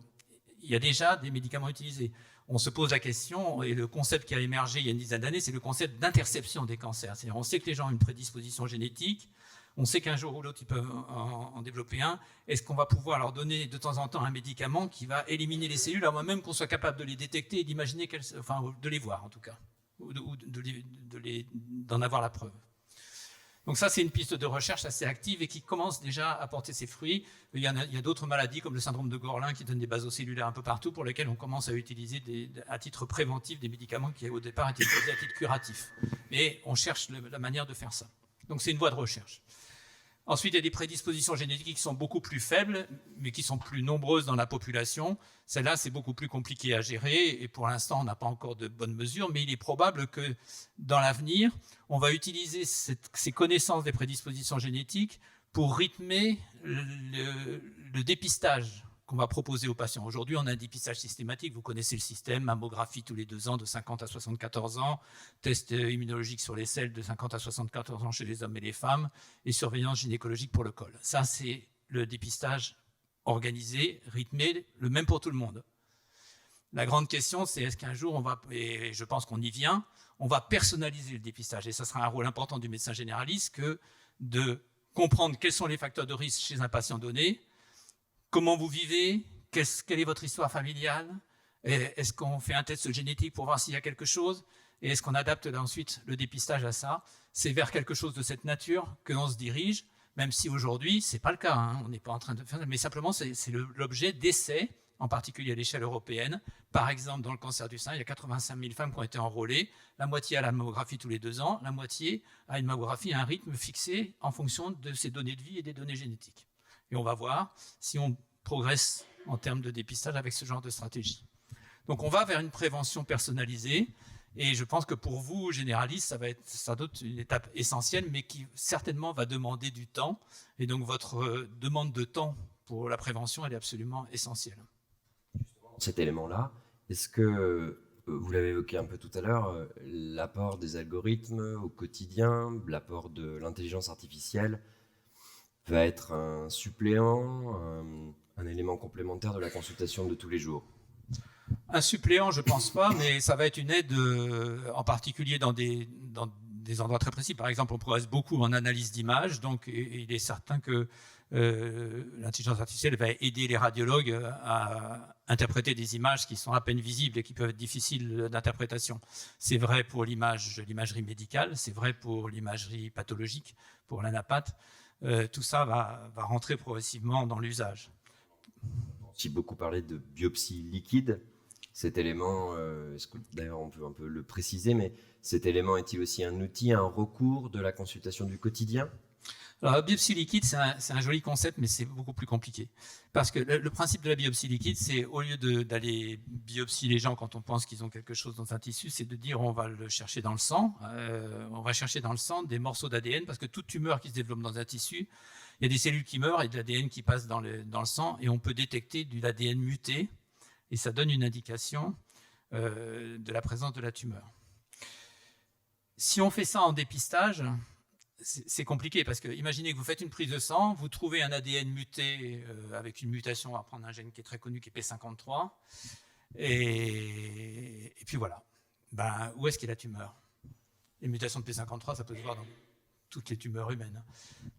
il y a déjà des médicaments utilisés. On se pose la question, et le concept qui a émergé il y a une dizaine d'années, c'est le concept d'interception des cancers. C'est-à-dire, on sait que les gens ont une prédisposition génétique, on sait qu'un jour ou l'autre, ils peuvent en développer un. Est-ce qu'on va pouvoir leur donner de temps en temps un médicament qui va éliminer les cellules, avant même qu'on soit capable de les détecter et d'imaginer, de les voir en tout cas, ou d'en avoir la preuve. Donc ça, c'est une piste de recherche assez active et qui commence déjà à porter ses fruits. Il y a d'autres maladies comme le syndrome de Gorlin qui donne des basocellulaires un peu partout pour lesquels on commence à utiliser à titre préventif des médicaments qui au départ étaient utilisés à titre curatif. Et on cherche la manière de faire ça. Donc c'est une voie de recherche. Ensuite, il y a des prédispositions génétiques qui sont beaucoup plus faibles, mais qui sont plus nombreuses dans la population. Celles-là, c'est beaucoup plus compliqué à gérer, et pour l'instant, on n'a pas encore de bonnes mesures, mais il est probable que dans l'avenir, on va utiliser ces connaissances des prédispositions génétiques pour rythmer le dépistage qu'on va proposer aux patients. Aujourd'hui, on a un dépistage systématique, vous connaissez le système, mammographie tous les 2 ans de 50 à 74 ans, test immunologique sur les selles de 50 à 74 ans chez les hommes et les femmes, et surveillance gynécologique pour le col. Ça, c'est le dépistage organisé, rythmé, le même pour tout le monde. La grande question, c'est est-ce qu'un jour, et je pense qu'on y vient, on va personnaliser le dépistage. Et ça sera un rôle important du médecin généraliste que de comprendre quels sont les facteurs de risque chez un patient donné, comment vous vivez, quelle est votre histoire familiale, est-ce qu'on fait un test génétique pour voir s'il y a quelque chose, et est-ce qu'on adapte ensuite le dépistage à ça. C'est vers quelque chose de cette nature que l'on se dirige, même si aujourd'hui, ce n'est pas le cas. Hein, on n'est pas en train de faire, mais simplement, c'est l'objet d'essais, en particulier à l'échelle européenne. Par exemple, dans le cancer du sein, il y a 85 000 femmes qui ont été enrôlées, la moitié à la mammographie tous les 2 ans, la moitié à une mammographie à un rythme fixé en fonction de ses données de vie et des données génétiques. Et on va voir si on progresse en termes de dépistage avec ce genre de stratégie. Donc on va vers une prévention personnalisée, et je pense que pour vous, généralistes, ça va être sans doute une étape essentielle, mais qui certainement va demander du temps, et donc votre demande de temps pour la prévention, elle est absolument essentielle. Cet élément-là, est-ce que, vous l'avez évoqué un peu tout à l'heure, l'apport des algorithmes au quotidien, l'apport de l'intelligence artificielle va être un suppléant, un élément complémentaire de la consultation de tous les jours? Un suppléant, je ne pense pas, mais ça va être une aide, en particulier dans des endroits très précis. Par exemple, on progresse beaucoup en analyse d'images, donc il est certain que l'intelligence artificielle va aider les radiologues à interpréter des images qui sont à peine visibles et qui peuvent être difficiles d'interprétation. C'est vrai pour l'imagerie médicale, c'est vrai pour l'imagerie pathologique, pour l'anapath. Tout ça va rentrer progressivement dans l'usage. On a aussi beaucoup parlé de biopsie liquide. Cet élément, d'ailleurs on peut un peu le préciser, mais cet élément est-il aussi un outil, un recours de la consultation du quotidien? Alors, la biopsie liquide, c'est un joli concept, mais c'est beaucoup plus compliqué. Parce que le principe de la biopsie liquide, c'est au lieu d'aller biopsier les gens quand on pense qu'ils ont quelque chose dans un tissu, c'est de dire on va le chercher dans le sang. On va chercher dans le sang des morceaux d'ADN, parce que toute tumeur qui se développe dans un tissu, il y a des cellules qui meurent et de l'ADN qui passe dans le sang, et on peut détecter de l'ADN muté, et ça donne une indication de la présence de la tumeur. Si on fait ça en dépistage, c'est compliqué parce que imaginez que vous faites une prise de sang, vous trouvez un ADN muté avec une mutation, on va prendre un gène qui est très connu qui est P53, et puis voilà. Ben, où est-ce qu'est la tumeur? Les mutations de P53, ça peut se voir dans toutes les tumeurs humaines.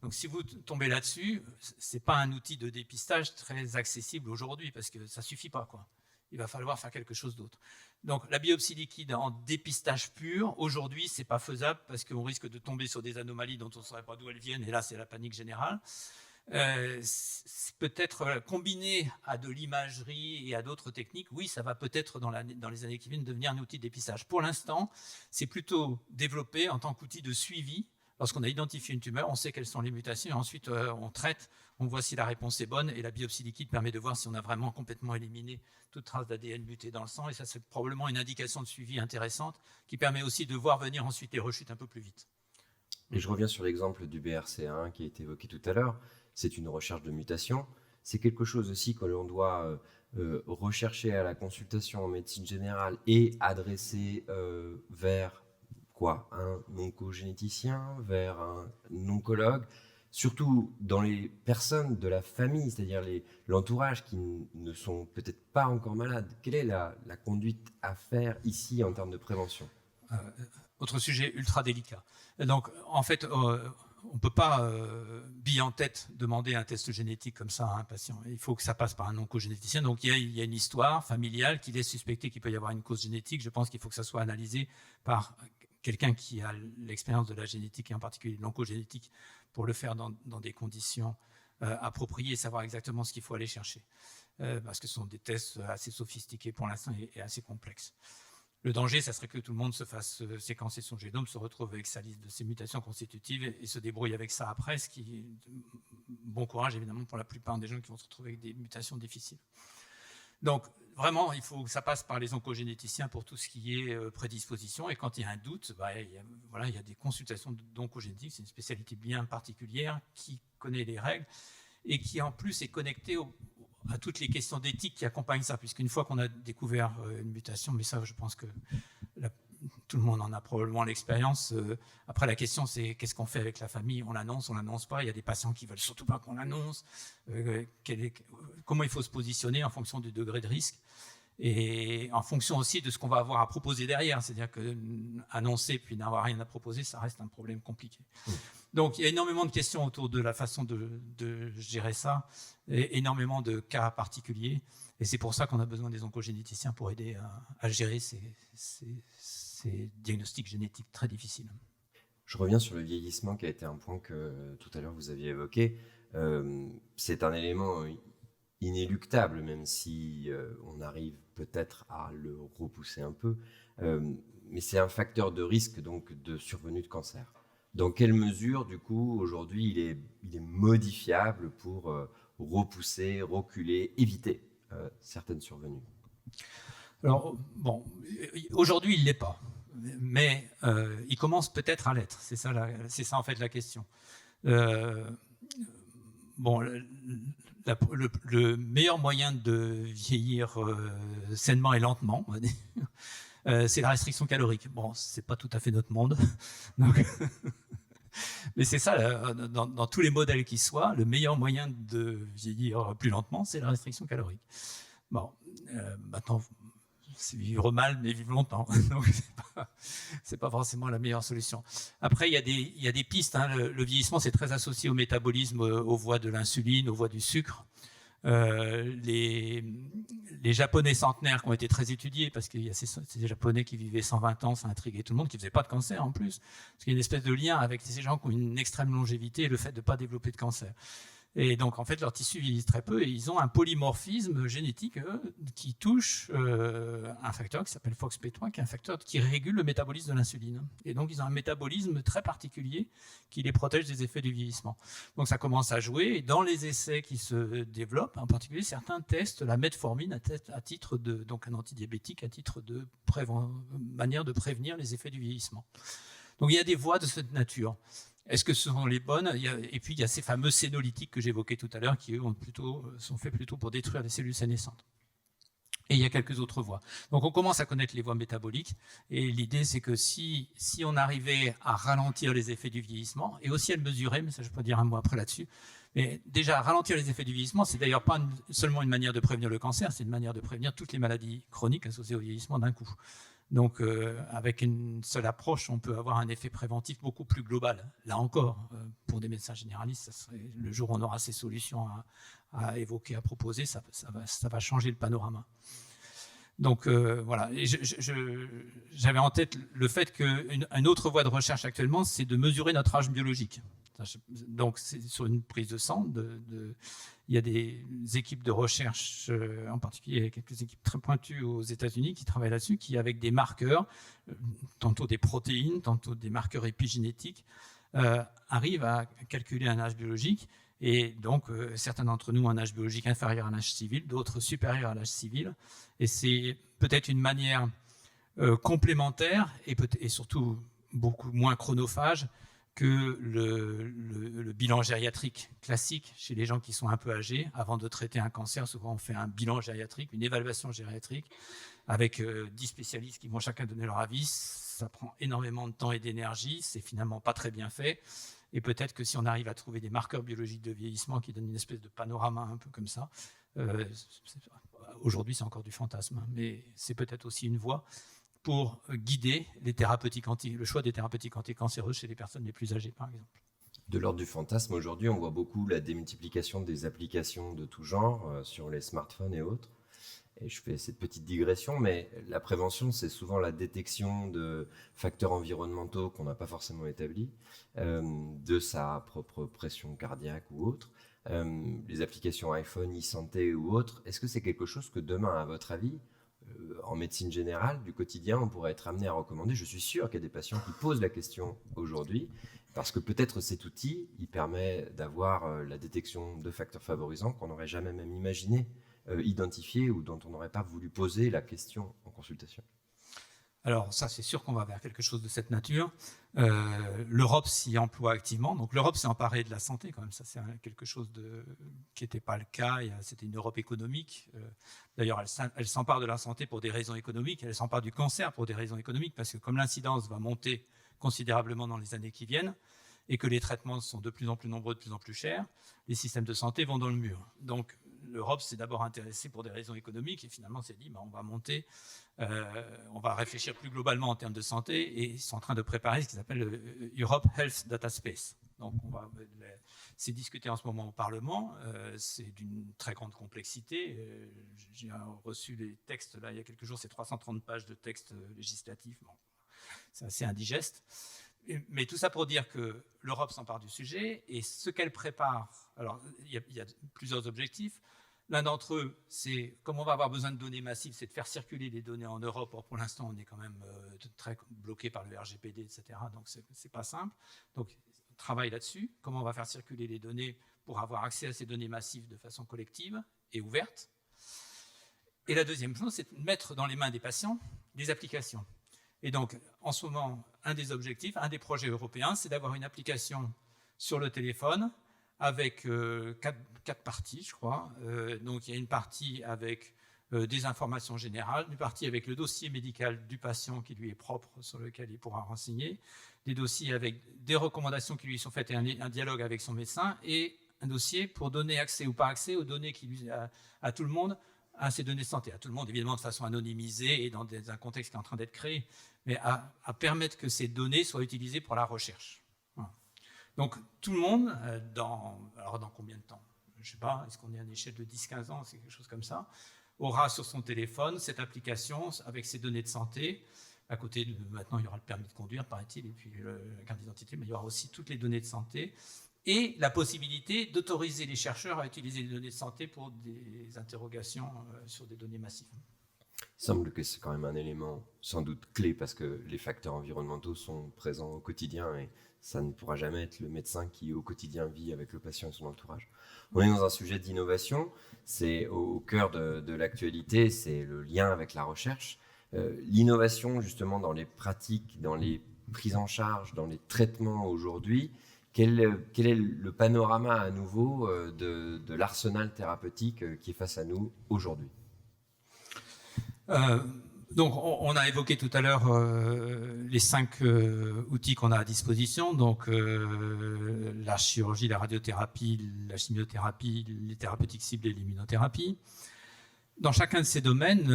Donc si vous tombez là-dessus, c'est pas un outil de dépistage très accessible aujourd'hui parce que ça suffit pas, quoi. Il va falloir faire quelque chose d'autre. Donc la biopsie liquide en dépistage pur, aujourd'hui, c'est pas faisable parce qu'on risque de tomber sur des anomalies dont on ne saurait pas d'où elles viennent, et là, c'est la panique générale. Peut-être combiné à de l'imagerie et à d'autres techniques, oui, ça va peut-être dans les années qui viennent devenir un outil de dépistage. Pour l'instant, c'est plutôt développé en tant qu'outil de suivi. Lorsqu'on a identifié une tumeur, on sait quelles sont les mutations, et ensuite on traite, on voit si la réponse est bonne, et la biopsie liquide permet de voir si on a vraiment complètement éliminé toute trace d'ADN muté dans le sang, et ça c'est probablement une indication de suivi intéressante qui permet aussi de voir venir ensuite les rechutes un peu plus vite. Et je reviens sur l'exemple du BRCA1 qui a été évoqué tout à l'heure. C'est une recherche de mutation. C'est quelque chose aussi que l'on doit rechercher à la consultation en médecine générale et adresser vers un oncogénéticien, vers un oncologue, surtout dans les personnes de la famille, c'est-à-dire l'entourage qui ne sont peut-être pas encore malades. Quelle est la conduite à faire ici en termes de prévention? Autre sujet ultra délicat. Donc, en fait, on ne peut pas, bille en tête, demander un test génétique comme ça à un patient. Il faut que ça passe par un oncogénéticien. Donc, il y a une histoire familiale qui laisse suspecter qu'il peut y avoir une cause génétique. Je pense qu'il faut que ça soit analysé par quelqu'un qui a l'expérience de la génétique et en particulier de l'oncogénétique pour le faire dans des conditions appropriées et savoir exactement ce qu'il faut aller chercher. Parce que ce sont des tests assez sophistiqués pour l'instant et assez complexes. Le danger, ça serait que tout le monde se fasse séquencer son génome, se retrouve avec sa liste de ses mutations constitutives et se débrouille avec ça après, ce qui est bon courage évidemment pour la plupart des gens qui vont se retrouver avec des mutations difficiles. Donc vraiment, il faut que ça passe par les oncogénéticiens pour tout ce qui est prédisposition, et quand il y a un doute, il y a des consultations d'oncogénétique, c'est une spécialité bien particulière qui connaît les règles et qui en plus est connectée à toutes les questions d'éthique qui accompagnent ça, puisqu'une fois qu'on a découvert une mutation, mais ça je pense que tout le monde en a probablement l'expérience, après la question c'est qu'est-ce qu'on fait avec la famille, on l'annonce pas, il y a des patients qui veulent surtout pas qu'on l'annonce, comment il faut se positionner en fonction du degré de risque, et en fonction aussi de ce qu'on va avoir à proposer derrière, c'est-à-dire que annoncer puis n'avoir rien à proposer, ça reste un problème compliqué. Donc il y a énormément de questions autour de la façon de gérer ça, et énormément de cas particuliers, et c'est pour ça qu'on a besoin des oncogénéticiens pour aider à gérer ces diagnostics génétiques très difficiles. Je reviens sur le vieillissement qui a été un point que tout à l'heure vous aviez évoqué. C'est un élément inéluctable, même si on arrive peut-être à le repousser un peu, mais c'est un facteur de risque donc de survenue de cancer. Dans quelle mesure, du coup, aujourd'hui, il est modifiable pour repousser, reculer, éviter certaines survenues? Alors, bon, aujourd'hui, il ne l'est pas, mais il commence peut-être à l'être. C'est ça en fait la question. Bon, le meilleur moyen de vieillir sainement et lentement, on va dire, c'est la restriction calorique. Bon, c'est pas tout à fait notre monde. Donc, mais c'est ça, dans tous les modèles qui soient, le meilleur moyen de vieillir plus lentement, c'est la restriction calorique. Bon, maintenant, c'est vivre mal, mais vivre longtemps. Donc, c'est pas forcément la meilleure solution. Après, il y a des pistes. Hein. Le vieillissement, c'est très associé au métabolisme, aux voies de l'insuline, aux voies du sucre. Les Japonais centenaires qui ont été très étudiés, parce qu'il y a ces Japonais qui vivaient 120 ans, ça intriguait tout le monde, qui ne faisaient pas de cancer en plus, parce qu'il y a une espèce de lien avec ces gens qui ont une extrême longévité et le fait de ne pas développer de cancer. Et donc, en fait, leur tissu vieillit très peu et ils ont un polymorphisme génétique qui touche un facteur qui s'appelle FOXP3, qui est un facteur qui régule le métabolisme de l'insuline. Et donc, ils ont un métabolisme très particulier qui les protège des effets du vieillissement. Donc, ça commence à jouer. Et dans les essais qui se développent, en particulier, certains testent la metformine à titre de, donc un antidiabétique, à titre de manière de prévenir les effets du vieillissement. Donc, il y a des voies de cette nature. Est-ce que ce sont les bonnes? Et puis, il y a ces fameux sénolytiques que j'évoquais tout à l'heure qui, eux, sont faits plutôt pour détruire les cellules sénescentes. Et il y a quelques autres voies. Donc, on commence à connaître les voies métaboliques. Et l'idée, c'est que si on arrivait à ralentir les effets du vieillissement, et aussi à le mesurer, mais ça, je peux dire un mot après là-dessus, mais déjà, ralentir les effets du vieillissement, c'est d'ailleurs pas seulement une manière de prévenir le cancer, c'est une manière de prévenir toutes les maladies chroniques associées au vieillissement d'un coup. Donc, avec une seule approche, on peut avoir un effet préventif beaucoup plus global. Là encore, pour des médecins généralistes, ça serait, le jour où on aura ces solutions à évoquer, à proposer, ça va changer le panorama. Donc, voilà. Et j'avais en tête le fait qu'une autre voie de recherche actuellement, c'est de mesurer notre âge biologique. Donc, c'est sur une prise de sang. Il y a des équipes de recherche, en particulier quelques équipes très pointues aux États-Unis qui travaillent là-dessus, qui, avec des marqueurs, tantôt des protéines, tantôt des marqueurs épigénétiques, arrivent à calculer un âge biologique. Et donc, certains d'entre nous ont un âge biologique inférieur à l'âge civil, d'autres supérieur à l'âge civil. Et c'est peut-être une manière complémentaire et surtout beaucoup moins chronophage que le bilan gériatrique classique chez les gens qui sont un peu âgés. Avant de traiter un cancer, souvent on fait un bilan gériatrique, une évaluation gériatrique, avec 10 spécialistes qui vont chacun donner leur avis. Ça prend énormément de temps et d'énergie, c'est finalement pas très bien fait. Et peut-être que si on arrive à trouver des marqueurs biologiques de vieillissement qui donnent une espèce de panorama un peu comme ça, aujourd'hui c'est encore du fantasme, mais c'est peut-être aussi une voie pour guider le choix des thérapeutiques anticancéreuses chez les personnes les plus âgées, par exemple. De l'ordre du fantasme, aujourd'hui, on voit beaucoup la démultiplication des applications de tout genre sur les smartphones et autres. Et je fais cette petite digression, mais la prévention, c'est souvent la détection de facteurs environnementaux qu'on n'a pas forcément établis, de sa propre pression cardiaque ou autre. Les applications iPhone, e-santé ou autres, est-ce que c'est quelque chose que demain, à votre avis, en médecine générale, du quotidien, on pourrait être amené à recommander? Je suis sûr qu'il y a des patients qui posent la question aujourd'hui, parce que peut-être cet outil, il permet d'avoir la détection de facteurs favorisants qu'on n'aurait jamais même imaginé identifier ou dont on n'aurait pas voulu poser la question en consultation. Alors ça, c'est sûr qu'on va vers quelque chose de cette nature. L'Europe s'y emploie activement. Donc l'Europe s'est emparée de la santé quand même. Ça, c'est quelque chose qui n'était pas le cas. C'était une Europe économique. D'ailleurs, elle s'empare de la santé pour des raisons économiques. Elle s'empare du cancer pour des raisons économiques parce que comme l'incidence va monter considérablement dans les années qui viennent et que les traitements sont de plus en plus nombreux, de plus en plus chers, les systèmes de santé vont dans le mur. Donc l'Europe s'est d'abord intéressée pour des raisons économiques et finalement s'est dit on va monter, on va réfléchir plus globalement en termes de santé et ils sont en train de préparer ce qu'ils appellent le Europe Health Data Space. Donc c'est discuté en ce moment au Parlement, c'est d'une très grande complexité. J'ai reçu les textes là il y a quelques jours, c'est 330 pages de textes législatifs. Bon, c'est assez indigeste. Mais tout ça pour dire que l'Europe s'empare du sujet et ce qu'elle prépare, alors il y a plusieurs objectifs. L'un d'entre eux, c'est comme on va avoir besoin de données massives, c'est de faire circuler les données en Europe. Or, pour l'instant, on est quand même très bloqué par le RGPD, etc. Donc, c'est pas simple. Donc, on travaille là-dessus. Comment on va faire circuler les données pour avoir accès à ces données massives de façon collective et ouverte. Et la deuxième chose, c'est de mettre dans les mains des patients des applications. Et donc, en ce moment, un des objectifs, un des projets européens, c'est d'avoir une application sur le téléphone avec quatre parties, je crois. Donc, il y a une partie avec des informations générales, une partie avec le dossier médical du patient qui lui est propre, sur lequel il pourra renseigner, des dossiers avec des recommandations qui lui sont faites et un dialogue avec son médecin, et un dossier pour donner accès ou pas accès aux données qui lui, à tout le monde, à ces données de santé, à tout le monde, évidemment de façon anonymisée et dans un contexte qui est en train d'être créé, mais à permettre que ces données soient utilisées pour la recherche. Voilà. Donc tout le monde, alors dans combien de temps? Je ne sais pas, est-ce qu'on est à une échelle de 10-15 ans, c'est quelque chose comme ça, aura sur son téléphone cette application avec ses données de santé. À côté, maintenant, il y aura le permis de conduire, paraît-il, et puis la carte d'identité, mais il y aura aussi toutes les données de santé et la possibilité d'autoriser les chercheurs à utiliser les données de santé pour des interrogations sur des données massives. Il semble que c'est quand même un élément sans doute clé parce que les facteurs environnementaux sont présents au quotidien et ça ne pourra jamais être le médecin qui au quotidien vit avec le patient et son entourage. On est dans un sujet d'innovation, c'est au cœur de l'actualité, c'est le lien avec la recherche. L'innovation justement dans les pratiques, dans les prises en charge, dans les traitements aujourd'hui, quel est le panorama à nouveau de l'arsenal thérapeutique qui est face à nous aujourd'hui? Donc, on a évoqué tout à l'heure les 5 outils qu'on a à disposition, donc la chirurgie, la radiothérapie, la chimiothérapie, les thérapeutiques ciblées et l'immunothérapie. Dans chacun de ces domaines,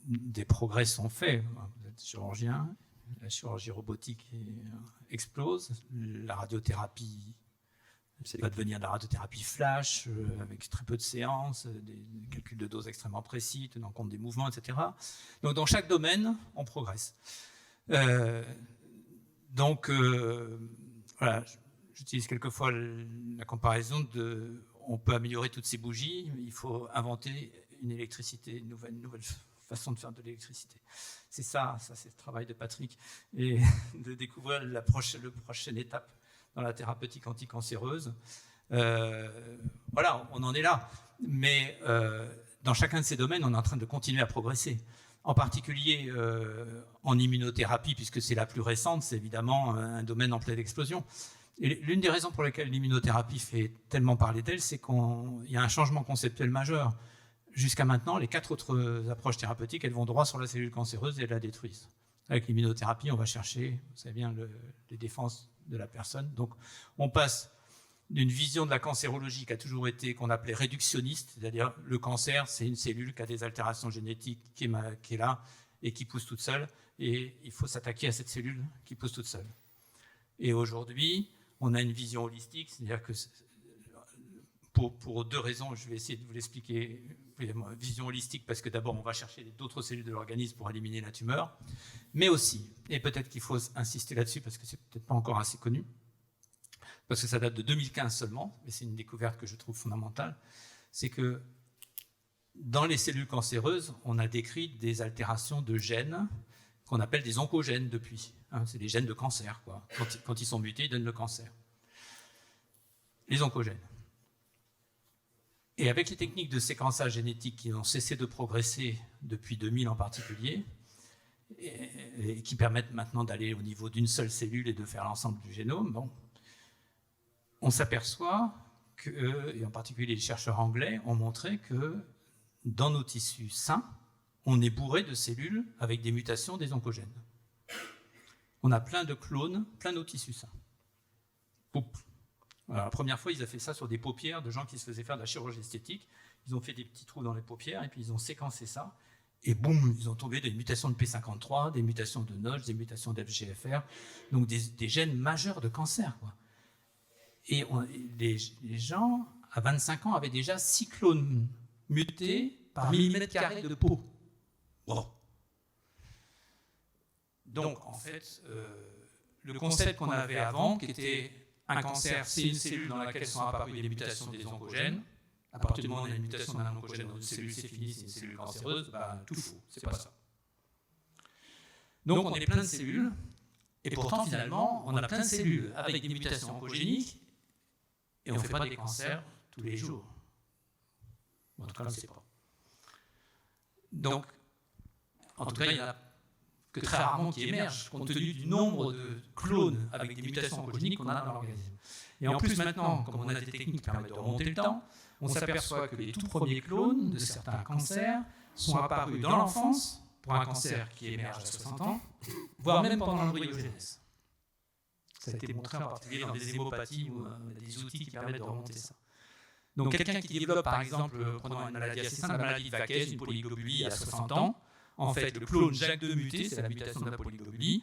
des progrès sont faits. Vous êtes chirurgien, la chirurgie robotique explose, la radiothérapie va devenir de la radiothérapie flash, avec très peu de séances, des calculs de doses extrêmement précis, tenant compte des mouvements, etc. Donc dans chaque domaine, on progresse. Voilà, j'utilise quelquefois la comparaison on peut améliorer toutes ces bougies, il faut inventer une électricité, une nouvelle façon de faire de l'électricité. C'est ça c'est le travail de Patrick, et de découvrir la prochaine étape dans la thérapeutique anticancéreuse. Voilà, on en est là. Mais dans chacun de ces domaines, on est en train de continuer à progresser. En particulier en immunothérapie, puisque c'est la plus récente, c'est évidemment un domaine en pleine explosion. Et l'une des raisons pour lesquelles l'immunothérapie fait tellement parler d'elle, c'est qu'il y a un changement conceptuel majeur. Jusqu'à maintenant, les 4 autres approches thérapeutiques, elles vont droit sur la cellule cancéreuse et la détruisent. Avec l'immunothérapie, on va chercher, vous savez bien, les défenses de la personne. Donc, on passe d'une vision de la cancérologie qui a toujours été, qu'on appelait réductionniste, c'est-à-dire le cancer, c'est une cellule qui a des altérations génétiques, qui est là et qui pousse toute seule, et il faut s'attaquer à cette cellule qui pousse toute seule. Et aujourd'hui, on a une vision holistique, c'est-à-dire que pour 2 raisons, je vais essayer de vous l'expliquer. Vision holistique, parce que d'abord, on va chercher d'autres cellules de l'organisme pour éliminer la tumeur, mais aussi, et peut-être qu'il faut insister là-dessus, parce que c'est peut-être pas encore assez connu, parce que ça date de 2015 seulement, mais c'est une découverte que je trouve fondamentale, c'est que dans les cellules cancéreuses, on a décrit des altérations de gènes qu'on appelle des oncogènes depuis. C'est des gènes de cancer, quoi. Quand ils sont mutés, ils donnent le cancer. Les oncogènes. Et avec les techniques de séquençage génétique qui n'ont cessé de progresser depuis 2000 en particulier, et qui permettent maintenant d'aller au niveau d'une seule cellule et de faire l'ensemble du génome. Bon. On s'aperçoit que, et en particulier les chercheurs anglais, ont montré que dans nos tissus sains, on est bourré de cellules avec des mutations des oncogènes. On a plein de clones, plein de nos tissus sains. Alors, la première fois, ils ont fait ça sur des paupières de gens qui se faisaient faire de la chirurgie esthétique. Ils ont fait des petits trous dans les paupières et puis ils ont séquencé ça. Et boum, ils ont trouvé des mutations de P53, des mutations de Notch, des mutations d'FGFR, donc des gènes majeurs de cancer, quoi. Et les gens, à 25 ans, avaient déjà 6 clones mutés par millimètre carré de peau. Wow. Donc, en fait, le concept qu'on avait avant, qui était un cancer, c'est une cellule dans laquelle sont apparues des mutations des oncogènes. À partir du moment où il y a une mutation d'un oncogène dans une cellule, c'est fini, c'est une cellule cancéreuse, bah, tout faux, c'est pas ça. Donc, on est plein de cellules, et pourtant, finalement, on a plein de cellules avec des mutations oncogéniques, et on ne fait pas des cancers tous les jours. En tout cas, on ne sait pas. Donc, en tout cas, il y en a que très rarement qui émergent, compte tenu du nombre de clones avec des mutations oncogéniques qu'on a dans l'organisme. Et en plus, maintenant, comme on a des techniques qui permettent de remonter le temps, on s'aperçoit que les tout premiers clones de certains cancers sont apparus dans l'enfance, pour un cancer qui émerge à 60 ans, voire même pendant l'embryogenèse. Ça a été montré en particulier dans des hémopathies ou des outils qui permettent de remonter ça. Donc quelqu'un qui développe, par exemple, prenons une maladie assez simple, la maladie de Vaquez, une polyglobulie à 60 ans, en fait, le clone JAK2 muté, c'est la mutation de la polyglobulie,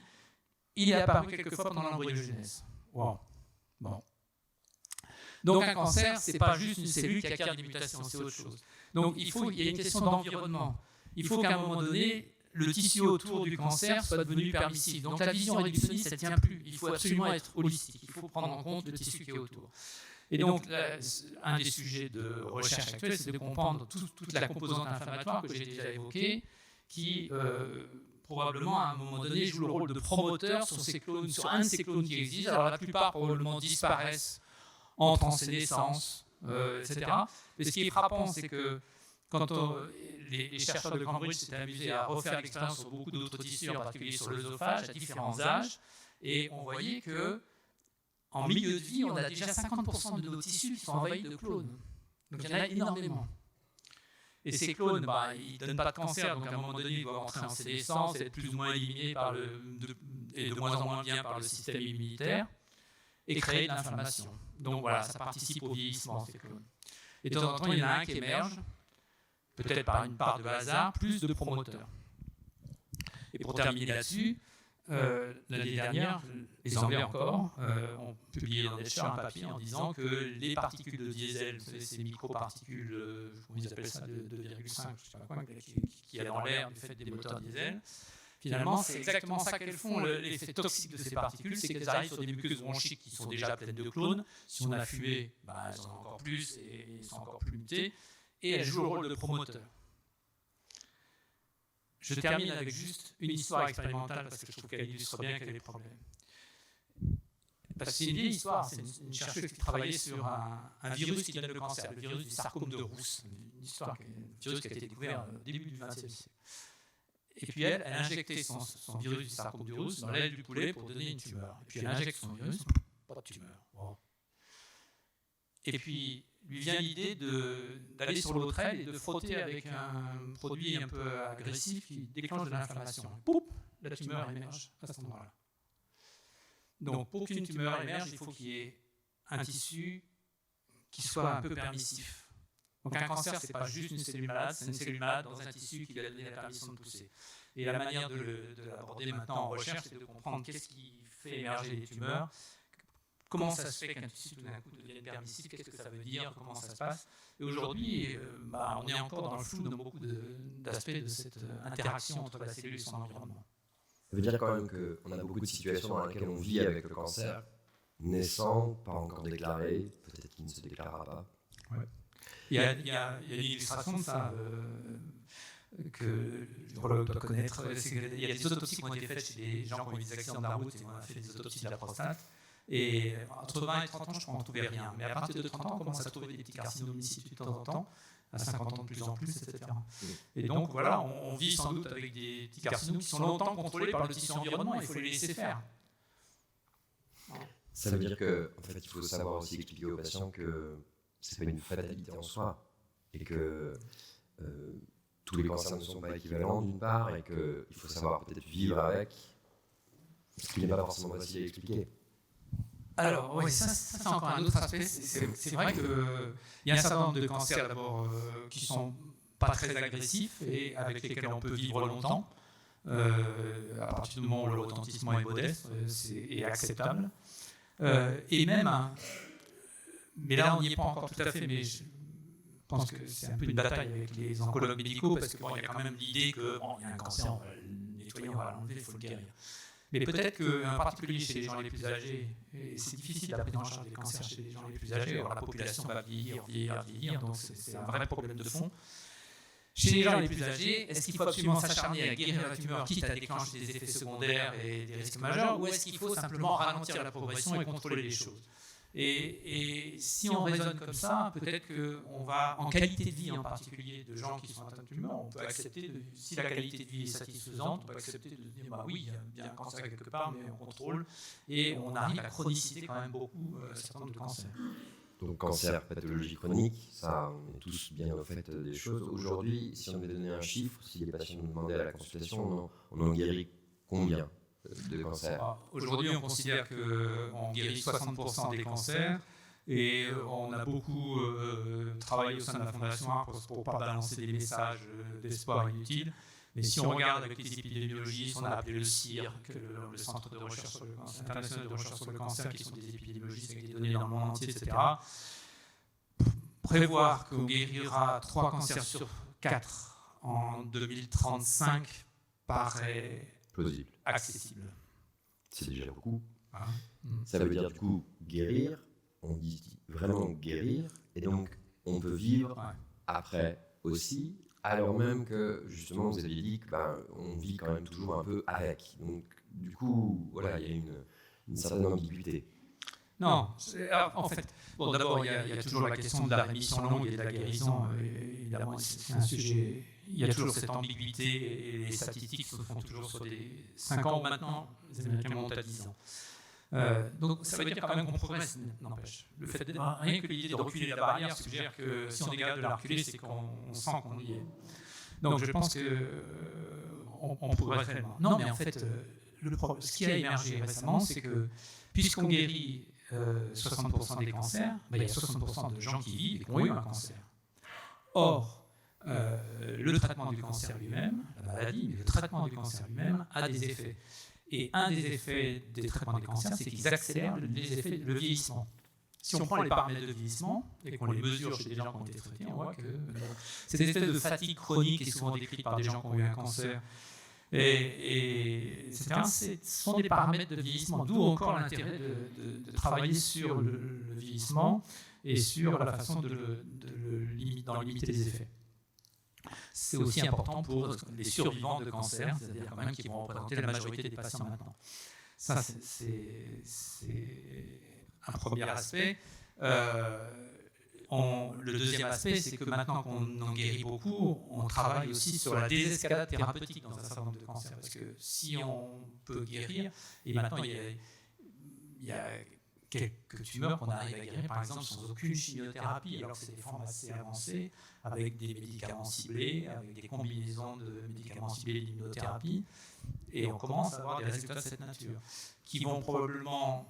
il est apparu quelquefois pendant l'embryogenèse. Wow. Bon. Donc un cancer, ce n'est pas juste une cellule qui acquiert des mutations, c'est autre chose. Donc il y a une question d'environnement. Il faut qu'à un moment donné, le tissu autour du cancer soit devenu permissif. Donc la vision réductionniste, elle ne tient plus. Il faut absolument être holistique. Il faut prendre en compte le tissu qui est autour. Et donc, un des sujets de recherche actuelle, c'est de comprendre toute la composante inflammatoire que j'ai déjà évoquée, qui probablement à un moment donné joue le rôle de promoteur sur un de ces clones qui existent. Alors la plupart probablement disparaissent, entrent en sénescence, etc. Mais ce qui est frappant, c'est que quand les chercheurs de Cambridge s'étaient amusés à refaire l'expérience sur beaucoup d'autres tissus, en particulier sur l'œsophage, à différents âges, et on voyait que en milieu de vie, on a déjà 50% de nos tissus qui sont envahis de clones. Donc il y en a énormément. Et ces clones, ils ne donnent pas de cancer, donc à un moment donné, ils doivent entrer en sénescence, être plus ou moins éliminés et de moins en moins bien par le système immunitaire, et créer de l'inflammation. Donc voilà, ça participe au vieillissement, ces clones. Et de temps en temps, il y en a un qui émerge, peut-être par une part de hasard, plus de promoteurs. Et pour terminer là-dessus, l'année dernière, les Anglais encore ont publié dans Nature un papier en disant que les particules de diesel, ces microparticules, comment ils appellent ça, de 2,5, je ne sais pas quoi, qui est dans l'air du fait des moteurs diesel, finalement, c'est exactement ça qu'elles font. L'effet toxique de ces particules, c'est qu'elles arrivent sur des muqueuses bronchiques qui sont déjà pleines de clones. Si on a fumé, elles en ont encore plus et elles sont encore plus mutées. Et elles jouent le rôle de promoteur. Je termine avec juste une histoire expérimentale parce que je trouve qu'elle illustre bien quel est le problème. Parce que c'est une vieille histoire, c'est une chercheuse qui travaillait sur un virus qui donne le cancer, le virus du sarcome de Rousse, un virus qui a été découvert au début du XXe siècle. Et puis elle injectait son virus du sarcome de Rousse dans l'aile du poulet pour donner une tumeur. Et puis elle injecte son virus, pas de tumeur. Wow. Et puis lui vient l'idée d'aller sur l'autre aile et de frotter avec un produit un peu agressif qui déclenche de l'inflammation. Poup, la tumeur émerge à ce moment-là. Donc pour qu'une tumeur émerge, il faut qu'il y ait un tissu qui soit un peu permissif. Donc un cancer, ce n'est pas juste une cellule malade, c'est une cellule malade dans un tissu qui lui a donné la permission de pousser. Et la manière de l'aborder maintenant en recherche, c'est de comprendre qu'est-ce qui fait émerger les tumeurs. Comment ça se fait qu'un tissu tout d'un coup devienne permissif? Qu'est-ce que ça veut dire? Comment ça se passe? Et aujourd'hui, on est encore dans le flou dans beaucoup d'aspects de cette interaction entre la cellule et son environnement. Ça veut dire quand même qu'on a beaucoup de situations dans lesquelles on vit avec le cancer, naissant, pas encore déclaré, peut-être qu'il ne se déclarera pas. Ouais. Il y a une illustration de ça que le neurologue doit connaître. Il y a des autopsies qui ont été faites chez des gens qui ont eu des accidents de la route et on a fait des autopsies de la prostate. Et entre 20 et 30 ans, je crois, on ne trouvait rien. Mais à partir de 30 ans, on commence à trouver des petits carcinomes ici de temps en temps. à 50 ans de plus en plus, etc. Et donc voilà, on vit sans doute avec des petits carcinomes qui sont longtemps contrôlés par le tissu environnement, il faut les laisser faire. Ça veut dire que, en fait, il faut savoir aussi expliquer aux patients que c'est pas une fatalité en soi et que tous les cancers ne sont pas équivalents d'une part et qu'il faut savoir peut-être vivre avec, ce qui n'est pas forcément facile à expliquer. Alors, oui, ça c'est encore un autre aspect. C'est vrai qu'il y a un certain nombre de cancers d'abord qui sont pas très agressifs et avec lesquels on peut vivre longtemps. À partir du moment où le retentissement est modeste et acceptable. Et même, mais là on n'y est pas encore tout à fait, mais je pense que c'est un peu une bataille avec les oncologues médicaux parce qu'il y a quand même l'idée que y a un cancer, on va le nettoyer, on va l'enlever, il faut le guérir. Mais peut-être qu'en particulier chez les gens les plus âgés, et c'est difficile la prise en charge des cancers chez les gens les plus âgés, alors la population va vieillir, donc c'est un vrai problème de fond. Chez les gens les plus âgés, est-ce qu'il faut absolument s'acharner à guérir la tumeur, quitte à déclencher des effets secondaires et des risques majeurs, ou est-ce qu'il faut simplement ralentir la progression et contrôler les choses ? Et si on raisonne comme ça, peut-être qu'on va, en qualité de vie en particulier, de gens qui sont atteints de tumeurs, on peut accepter, si la qualité de vie est satisfaisante, on peut accepter de dire, bah oui, il y a bien un cancer quelque part, mais on contrôle, et on arrive à chroniciter quand même beaucoup un certain nombre de cancers. Donc cancer, pathologie chronique, ça, on est tous bien au fait des choses. Aujourd'hui, si on devait donner un chiffre, si les patients nous demandaient à la consultation, on en guérit combien de cancers? Aujourd'hui, on considère qu'on guérit 60% des cancers et on a beaucoup travaillé au sein de la Fondation ARC pour ne pas balancer des messages d'espoir inutiles. Mais si on regarde avec les épidémiologistes, on a appelé le CIR, le Centre de recherche sur le cancer, international de recherche sur le cancer, qui sont des épidémiologistes avec des données dans le monde entier, etc. Prévoir qu'on guérira 3 cancers sur 4 en 2035 paraît plausible, accessible. C'est déjà beaucoup. Ça veut dire du coup guérir, on dit vraiment guérir, et donc on peut vivre après aussi. Alors même que, justement, vous aviez dit qu'on vit quand même toujours un peu avec. Donc, du coup, voilà, il y a une certaine ambiguïté. Non, en fait, bon, d'abord, il y a toujours la question de la rémission longue et de la guérison. Évidemment, c'est un sujet. Il y a toujours cette ambiguïté et les statistiques se font toujours sur des 5 ans maintenant. Les Américains montent à 10 ans. Donc ça veut dire quand même qu'on progresse, n'empêche. Le fait rien que l'idée de reculer la barrière suggère que si on est capable de la reculer, c'est qu'on sent qu'on y est. Donc je pense qu'on progresse réellement. Non, mais en fait, ce qui a émergé récemment, c'est que puisqu'on guérit 60% des cancers, il y a 60% de gens qui vivent et qui ont eu un cancer. Or, le traitement du cancer lui-même, la maladie, mais le traitement du cancer lui-même a des effets. Et un des effets des traitements des cancers, c'est qu'ils accélèrent le vieillissement. Si on prend les paramètres de vieillissement et qu'on les mesure chez des gens qui ont été traités, on voit que cette espèce de fatigue chronique qui est souvent décrite par des gens qui ont eu un cancer, etc., ce sont des paramètres de vieillissement, d'où encore l'intérêt de travailler sur le vieillissement et sur la façon d'en limiter les effets. C'est aussi important pour les survivants de cancer, c'est-à-dire quand même qui vont représenter la majorité des patients maintenant. Ça, c'est un premier aspect. Le deuxième aspect, c'est que maintenant qu'on en guérit beaucoup, on travaille aussi sur la désescalade thérapeutique dans un certain nombre de cancers. Parce que si on peut guérir, et maintenant il y a quelques tumeurs qu'on arrive à guérir, par exemple, sans aucune chimiothérapie, alors que c'est des formes assez avancées, avec des médicaments ciblés, avec des combinaisons de médicaments ciblés et d'immunothérapie. Et on commence à avoir des résultats de cette nature, qui vont probablement,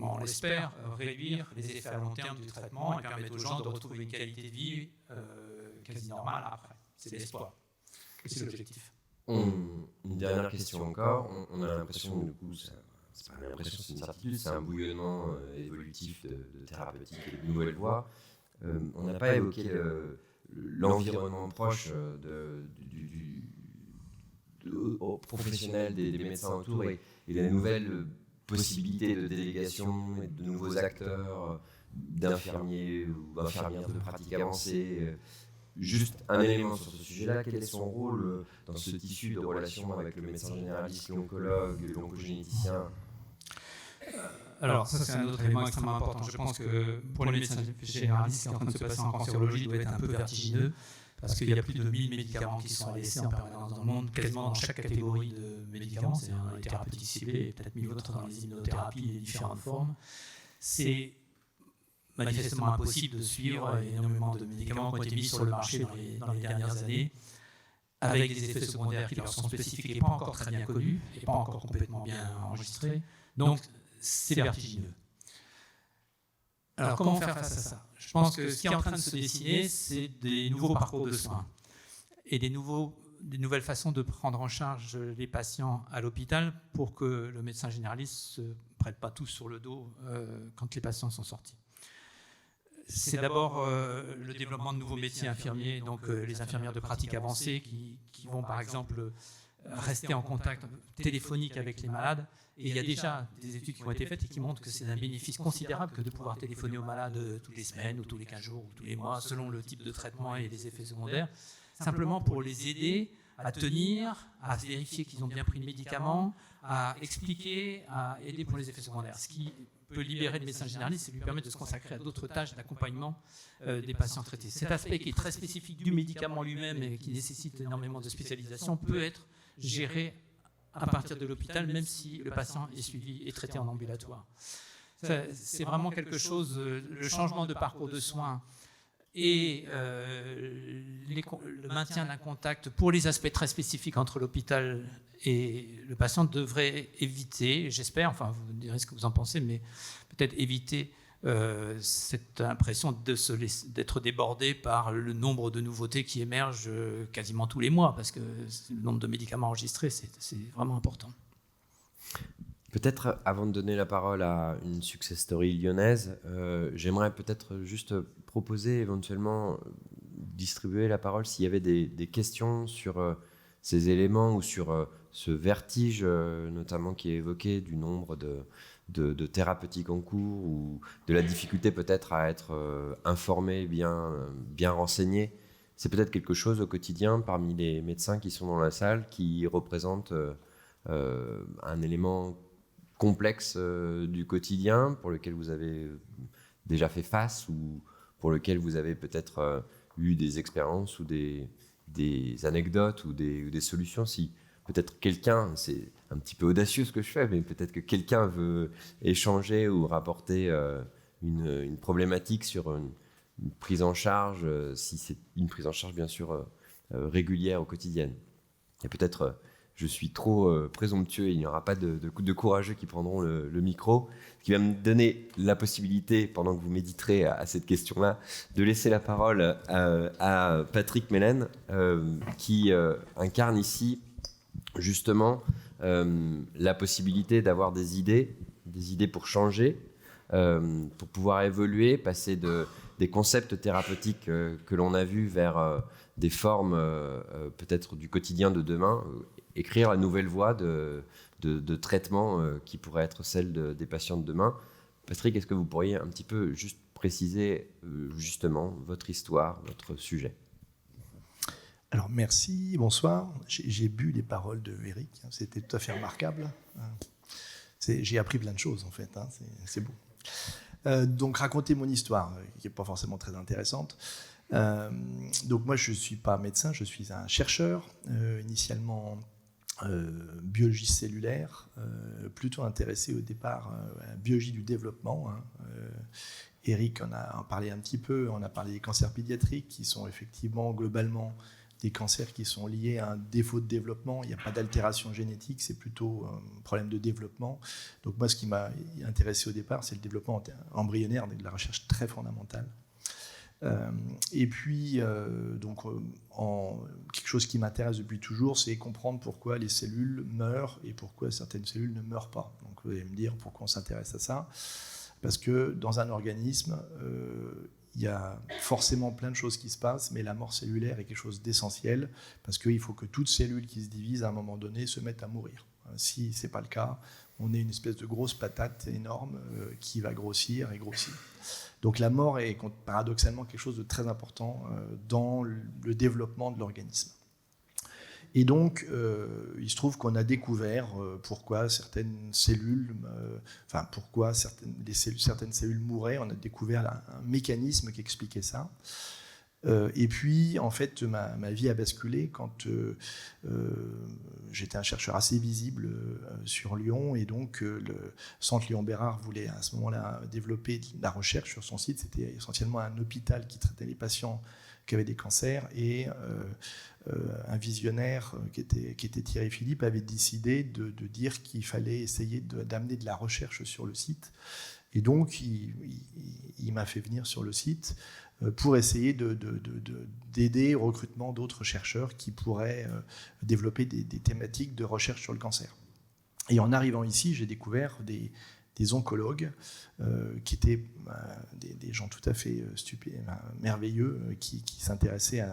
on l'espère, réduire les effets à long terme du traitement et permettre aux gens de retrouver une qualité de vie quasi normale après. C'est l'espoir. C'est l'objectif. Une dernière question encore. On a l'impression, du coup, c'est pas l'impression, c'est une certitude, c'est un bouillonnement évolutif de thérapeutique et de nouvelles voies. On n'a pas évoqué l'environnement proche professionnel des médecins autour et la nouvelle possibilité de délégation et de nouveaux acteurs, d'infirmiers ou infirmières de pratique avancée. Juste un élément sur ce sujet-là, quel est son rôle dans ce tissu de relation avec le médecin généraliste, l'oncologue, l'oncogénéticien? Alors, ça, c'est un autre élément extrêmement important. Je pense que pour les médecins généralistes, ce qui est en train de se passer en cancérologie doit être un peu vertigineux, parce qu'il y a plus de 1000 médicaments qui sont laissés en permanence dans le monde, quasiment dans chaque catégorie de médicaments, c'est les thérapeutiques ciblées, et peut-être 1000 autres dans les immunothérapies et les différentes formes. C'est manifestement impossible de suivre énormément de médicaments qui ont été mis sur le marché dans les dernières années, avec des effets secondaires qui leur sont spécifiques et pas encore très bien connus, et pas encore complètement bien enregistrés. Donc, c'est vertigineux. Alors, comment faire face à ça? Je pense que ce qui est en train de se dessiner, c'est des nouveaux parcours de soins et des nouvelles façons de prendre en charge les patients à l'hôpital pour que le médecin généraliste ne se prête pas tous sur le dos quand les patients sont sortis. C'est d'abord le développement de nouveaux métiers infirmiers, donc les infirmières de pratique avancée qui vont par exemple rester en contact téléphonique avec les malades. Et il y a déjà des études qui ont été faites et qui montrent que c'est un bénéfice considérable que de pouvoir téléphoner aux malades toutes les semaines ou tous les 15 jours ou tous les mois, selon le type de traitement et les effets secondaires, simplement pour les aider à tenir, à vérifier qu'ils ont bien pris le médicament, à expliquer, à aider pour les effets secondaires. Ce qui peut libérer le médecin généraliste et lui permettre de se consacrer à d'autres tâches d'accompagnement des patients traités. Cet aspect qui est très spécifique du médicament lui-même et qui nécessite énormément de spécialisation peut être géré à partir de l'hôpital, même si le patient est suivi et traité en ambulatoire. C'est vraiment quelque chose, le changement de parcours de soins et le maintien d'un contact pour les aspects très spécifiques entre l'hôpital et le patient devrait éviter, j'espère, enfin vous me direz ce que vous en pensez, mais peut-être éviter cette impression d'être débordé par le nombre de nouveautés qui émergent quasiment tous les mois, parce que le nombre de médicaments enregistrés, c'est vraiment important. Peut-être, avant de donner la parole à une success story lyonnaise, j'aimerais peut-être juste proposer éventuellement distribuer la parole s'il y avait des questions sur ces éléments ou sur ce vertige notamment qui est évoqué du nombre de thérapeutiques en cours ou de la difficulté peut-être à être informé, bien renseigné. C'est peut-être quelque chose au quotidien parmi les médecins qui sont dans la salle qui représente un élément complexe du quotidien pour lequel vous avez déjà fait face ou pour lequel vous avez peut-être eu des expériences ou des anecdotes ou des solutions. Si peut-être quelqu'un, c'est un petit peu audacieux ce que je fais, mais peut-être que quelqu'un veut échanger ou rapporter une problématique sur une prise en charge, si c'est une prise en charge bien sûr régulière ou quotidienne. Et peut-être je suis trop présomptueux et il n'y aura pas de courageux qui prendront le micro, ce qui va me donner la possibilité, pendant que vous méditerez à cette question-là, de laisser la parole à Patrick Mellen, qui incarne ici justement la possibilité d'avoir des idées pour changer, pour pouvoir évoluer, passer des concepts thérapeutiques que l'on a vus vers des formes peut-être du quotidien de demain, écrire la nouvelle voie de traitement qui pourrait être celle des patients de demain. Patrick, est-ce que vous pourriez un petit peu juste préciser justement votre histoire, votre sujet ? Alors merci, bonsoir. J'ai bu les paroles de Eric, c'était tout à fait remarquable. J'ai appris plein de choses en fait, c'est beau. Donc raconter mon histoire, qui n'est pas forcément très intéressante. Donc moi je ne suis pas médecin, je suis un chercheur, initialement biologie cellulaire, plutôt intéressé au départ à la biologie du développement. Eric en a parlé un petit peu, on a parlé des cancers pédiatriques qui sont effectivement globalement des cancers qui sont liés à un défaut de développement. Il n'y a pas d'altération génétique, c'est plutôt un problème de développement. Donc moi, ce qui m'a intéressé au départ, c'est le développement embryonnaire, de la recherche très fondamentale. Et puis, quelque chose qui m'intéresse depuis toujours, c'est comprendre pourquoi les cellules meurent et pourquoi certaines cellules ne meurent pas. Donc vous allez me dire pourquoi on s'intéresse à ça. Parce que dans un organisme, il y a forcément plein de choses qui se passent, mais la mort cellulaire est quelque chose d'essentiel, parce qu'il faut que toute cellule qui se divise à un moment donné se mette à mourir. Si ce n'est pas le cas, on est une espèce de grosse patate énorme qui va grossir et grossir. Donc la mort est paradoxalement quelque chose de très important dans le développement de l'organisme. Et donc, il se trouve qu'on a découvert pourquoi certaines cellules, pourquoi certaines cellules mouraient. On a découvert un mécanisme qui expliquait ça. Et puis, en fait, ma vie a basculé quand j'étais un chercheur assez visible sur Lyon, et donc le centre Léon-Bérard voulait à ce moment-là développer de la recherche sur son site. C'était essentiellement un hôpital qui traitait les patients qui avaient des cancers, et un visionnaire qui était Thierry Philippe avait décidé de dire qu'il fallait essayer d'amener de la recherche sur le site. Et donc, il m'a fait venir sur le site pour essayer d'aider au recrutement d'autres chercheurs qui pourraient développer des thématiques de recherche sur le cancer. Et en arrivant ici, j'ai découvert des oncologues qui étaient des gens tout à fait merveilleux, qui s'intéressaient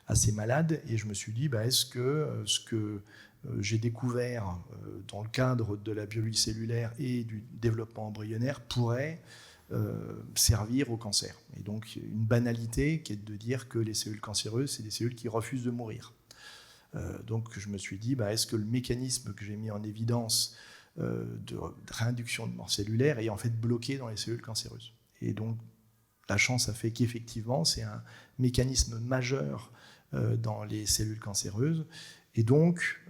à ces malades. Et je me suis dit, est-ce que ce que j'ai découvert dans le cadre de la biologie cellulaire et du développement embryonnaire pourrait servir au cancer. Et donc une banalité qui est de dire que les cellules cancéreuses, c'est des cellules qui refusent de mourir. Donc je me suis dit, est-ce que le mécanisme que j'ai mis en évidence de réinduction de mort cellulaire est en fait bloqué dans les cellules cancéreuses. Et donc la chance a fait qu'effectivement c'est un mécanisme majeur dans les cellules cancéreuses. Et donc,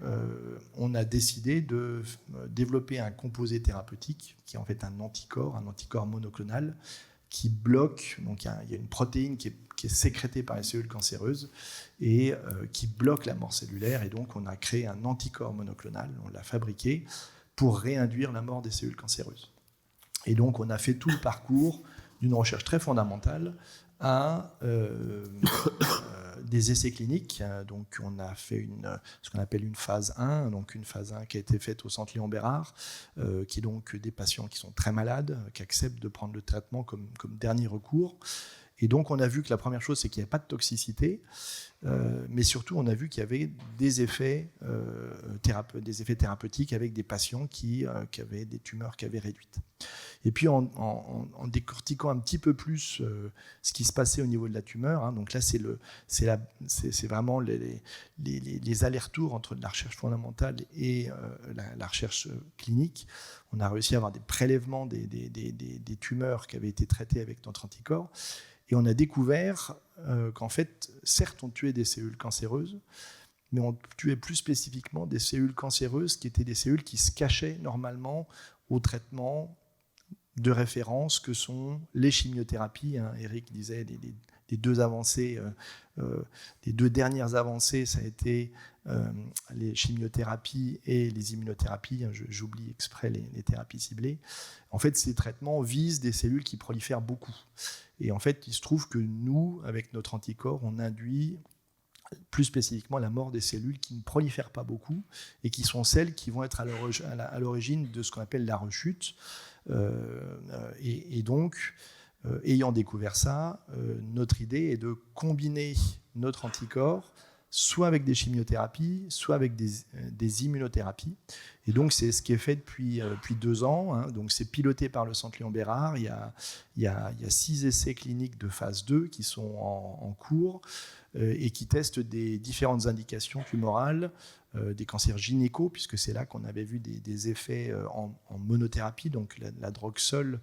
on a décidé de développer un composé thérapeutique qui est en fait un anticorps monoclonal qui bloque. Donc, il y a une protéine qui est sécrétée par les cellules cancéreuses et qui bloque la mort cellulaire. Et donc, on a créé un anticorps monoclonal, on l'a fabriqué pour réinduire la mort des cellules cancéreuses. Et donc, on a fait tout le parcours d'une recherche très fondamentale à des essais cliniques. Donc, on a fait ce qu'on appelle une phase 1, donc une phase 1 qui a été faite au centre Léon-Bérard, qui est donc des patients qui sont très malades, qui acceptent de prendre le traitement comme dernier recours. Et donc, on a vu que la première chose, c'est qu'il n'y avait pas de toxicité, mais surtout, on a vu qu'il y avait des effets thérapeutiques avec des patients qui avaient des tumeurs qui avaient réduites. Et puis, en décortiquant un petit peu plus ce qui se passait au niveau de la tumeur, donc là, c'est vraiment les allers-retours entre la recherche fondamentale et la recherche clinique. On a réussi à avoir des prélèvements des tumeurs qui avaient été traitées avec notre anticorps. Et on a découvert qu'en fait, certes, on tuait des cellules cancéreuses, mais on tuait plus spécifiquement des cellules cancéreuses qui étaient des cellules qui se cachaient normalement au traitement de référence que sont les chimiothérapies. Eric disait les deux avancées, les deux dernières avancées, ça a été les chimiothérapies et les immunothérapies. J'oublie exprès les thérapies ciblées. En fait, ces traitements visent des cellules qui prolifèrent beaucoup. Et en fait, il se trouve que nous, avec notre anticorps, on induit plus spécifiquement la mort des cellules qui ne prolifèrent pas beaucoup et qui sont celles qui vont être à l'origine de ce qu'on appelle la rechute. Et donc, ayant découvert ça, notre idée est de combiner notre anticorps soit avec des chimiothérapies, soit avec des immunothérapies. Et donc, c'est ce qui est fait depuis 2 ans. Donc, c'est piloté par le centre Léon-Bérard. Il y a 6 essais cliniques de phase 2 qui sont en cours et qui testent des différentes indications tumorales, des cancers gynéco, puisque c'est là qu'on avait vu des effets en monothérapie, donc la drogue seule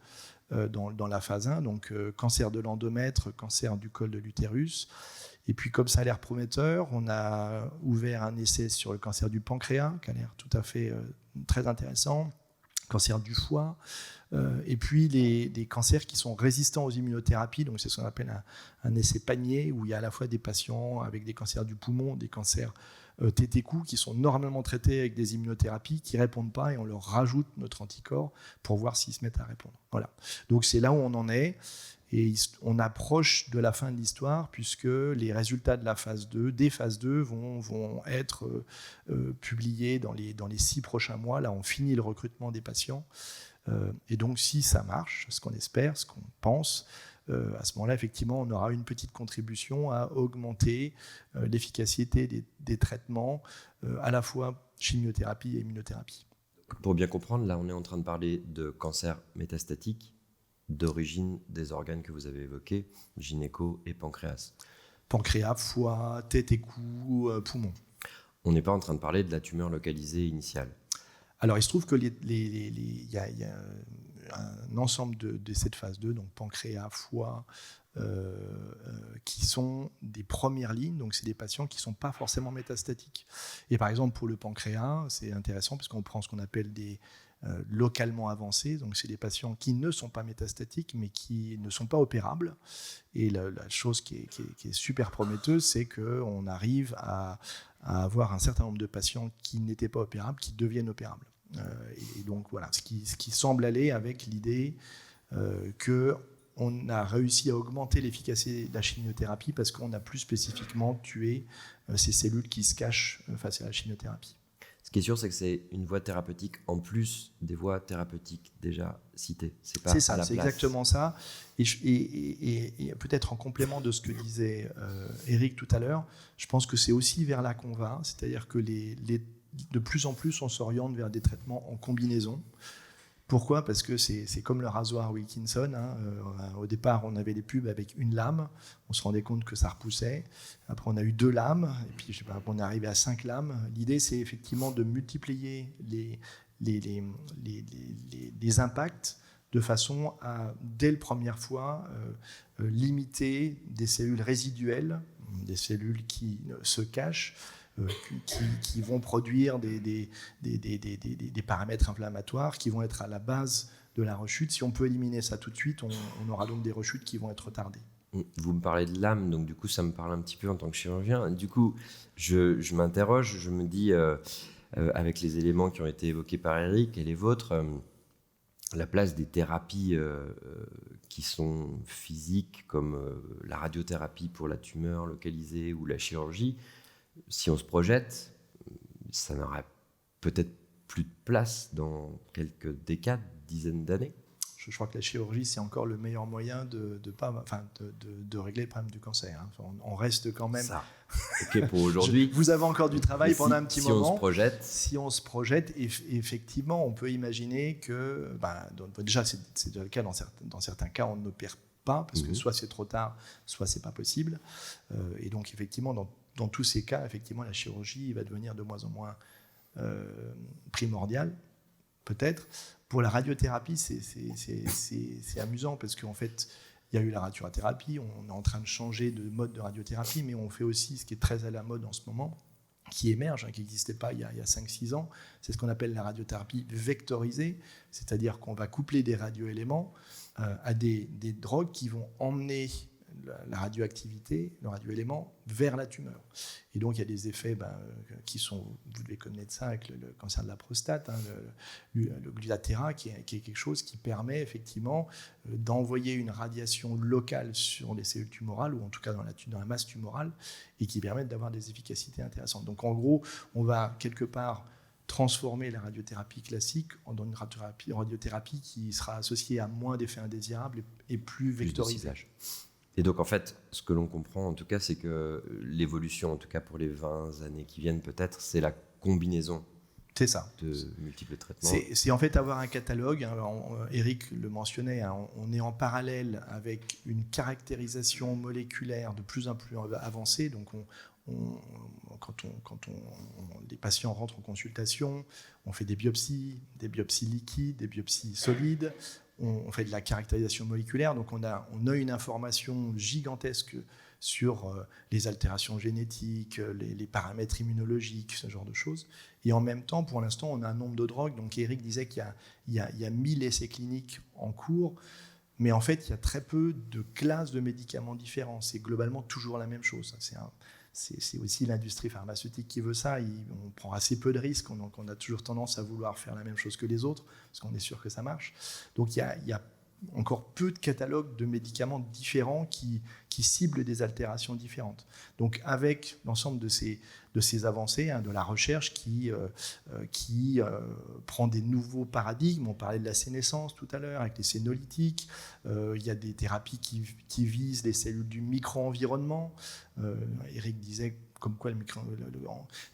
dans la phase 1, donc cancer de l'endomètre, cancer du col de l'utérus. Et puis, comme ça a l'air prometteur, on a ouvert un essai sur le cancer du pancréas, qui a l'air tout à fait très intéressant, cancer du foie, et puis des cancers qui sont résistants aux immunothérapies. Donc, c'est ce qu'on appelle un essai panier, où il y a à la fois des patients avec des cancers du poumon, des cancers TTQ, qui sont normalement traités avec des immunothérapies, qui ne répondent pas, et on leur rajoute notre anticorps pour voir s'ils se mettent à répondre. Voilà. Donc, c'est là où on en est. Et on approche de la fin de l'histoire, puisque les résultats de la phase 2, des phases 2 vont être publiés dans les 6 prochains mois. Là, on finit le recrutement des patients. Et donc, si ça marche, ce qu'on espère, ce qu'on pense, à ce moment-là, effectivement, on aura une petite contribution à augmenter l'efficacité des traitements, à la fois chimiothérapie et immunothérapie. Pour bien comprendre, là, on est en train de parler de cancer métastatique, d'origine des organes que vous avez évoqués, gynéco et pancréas. Pancréas, foie, tête et cou, poumon. On n'est pas en train de parler de la tumeur localisée initiale. Alors, il se trouve que il y a un ensemble de cette phase 2, donc pancréas, foie, qui sont des premières lignes, donc c'est des patients qui ne sont pas forcément métastatiques. Et par exemple, pour le pancréas, c'est intéressant parce qu'on prend ce qu'on appelle des localement avancés, donc c'est des patients qui ne sont pas métastatiques, mais qui ne sont pas opérables. Et la chose qui est super prometteuse, c'est qu'on arrive à avoir un certain nombre de patients qui n'étaient pas opérables, qui deviennent opérables. Et donc voilà, ce qui semble aller avec l'idée qu'on a réussi à augmenter l'efficacité de la chimiothérapie parce qu'on a plus spécifiquement tué ces cellules qui se cachent face à la chimiothérapie. Ce qui est sûr, c'est que c'est une voie thérapeutique en plus des voies thérapeutiques déjà citées. C'est pas c'est à ça, la c'est place. exactement ça. Et peut-être en complément de ce que disait Eric tout à l'heure, je pense que c'est aussi vers là qu'on va, c'est-à-dire que de plus en plus, on s'oriente vers des traitements en combinaison. Pourquoi ? Parce que c'est comme le rasoir Wilkinson. Au départ, on avait des pubs avec une lame. On se rendait compte que ça repoussait. Après, on a eu 2 lames. Et puis, je sais pas, on est arrivé à 5 lames. L'idée, c'est effectivement de multiplier les impacts de façon à, dès la première fois, limiter des cellules résiduelles, des cellules qui se cachent, qui vont produire des paramètres inflammatoires qui vont être à la base de la rechute. Si on peut éliminer ça tout de suite, on aura donc des rechutes qui vont être retardées. Vous me parlez de l'âme, donc du coup ça me parle un petit peu en tant que chirurgien. Du coup, je m'interroge, je me dis, avec les éléments qui ont été évoqués par Eric et les vôtres, la place des thérapies qui sont physiques, comme la radiothérapie pour la tumeur localisée ou la chirurgie, si on se projette, ça n'aurait peut-être plus de place dans quelques décades, dizaines d'années. Je crois que la chirurgie, c'est encore le meilleur moyen de régler le problème du cancer. On reste quand même... Ça. Ok, pour aujourd'hui. Vous avez encore du travail pendant un petit moment. Si on se projette, effectivement, on peut imaginer que... déjà, c'est le cas dans certains cas, on n'opère pas, parce que soit c'est trop tard, soit c'est pas possible. Et donc, effectivement, dans tous ces cas, effectivement, la chirurgie va devenir de moins en moins primordiale, peut-être. Pour la radiothérapie, c'est amusant parce qu'en fait, il y a eu la radiothérapie, on est en train de changer de mode de radiothérapie, mais on fait aussi ce qui est très à la mode en ce moment, qui émerge, qui n'existait pas il y a 5-6 ans, c'est ce qu'on appelle la radiothérapie vectorisée, c'est-à-dire qu'on va coupler des radioéléments à des drogues qui vont emmener la radioactivité, le radioélément, vers la tumeur. Et donc, il y a des effets qui sont, vous devez connaître ça avec le cancer de la prostate, le Glutatera, qui est quelque chose qui permet effectivement d'envoyer une radiation locale sur les cellules tumorales, ou en tout cas dans la masse tumorale, et qui permet d'avoir des efficacités intéressantes. Donc, en gros, on va quelque part transformer la radiothérapie classique dans une radiothérapie qui sera associée à moins d'effets indésirables et plus vectorisée. Et donc, en fait, ce que l'on comprend, en tout cas, c'est que l'évolution, en tout cas pour les 20 années qui viennent peut-être, c'est la combinaison de multiples traitements. C'est en fait avoir un catalogue. Alors, Eric le mentionnait, on est en parallèle avec une caractérisation moléculaire de plus en plus avancée. Donc, quand les patients rentrent en consultation, on fait des biopsies liquides, des biopsies solides. On fait de la caractérisation moléculaire, donc on a une information gigantesque sur les altérations génétiques, les paramètres immunologiques, ce genre de choses. Et en même temps, pour l'instant, on a un nombre de drogues. Donc Eric disait qu'il y a 1000 essais cliniques en cours, mais en fait, il y a très peu de classes de médicaments différents. C'est globalement toujours la même chose. C'est aussi l'industrie pharmaceutique qui veut ça. On prend assez peu de risques, donc on a toujours tendance à vouloir faire la même chose que les autres, parce qu'on est sûr que ça marche. Donc il y a encore peu de catalogues de médicaments différents qui ciblent des altérations différentes. Donc avec l'ensemble de ces avancées, de la recherche qui prend des nouveaux paradigmes, on parlait de la sénescence tout à l'heure, avec les sénolytiques, il y a des thérapies qui visent les cellules du micro-environnement. Eric disait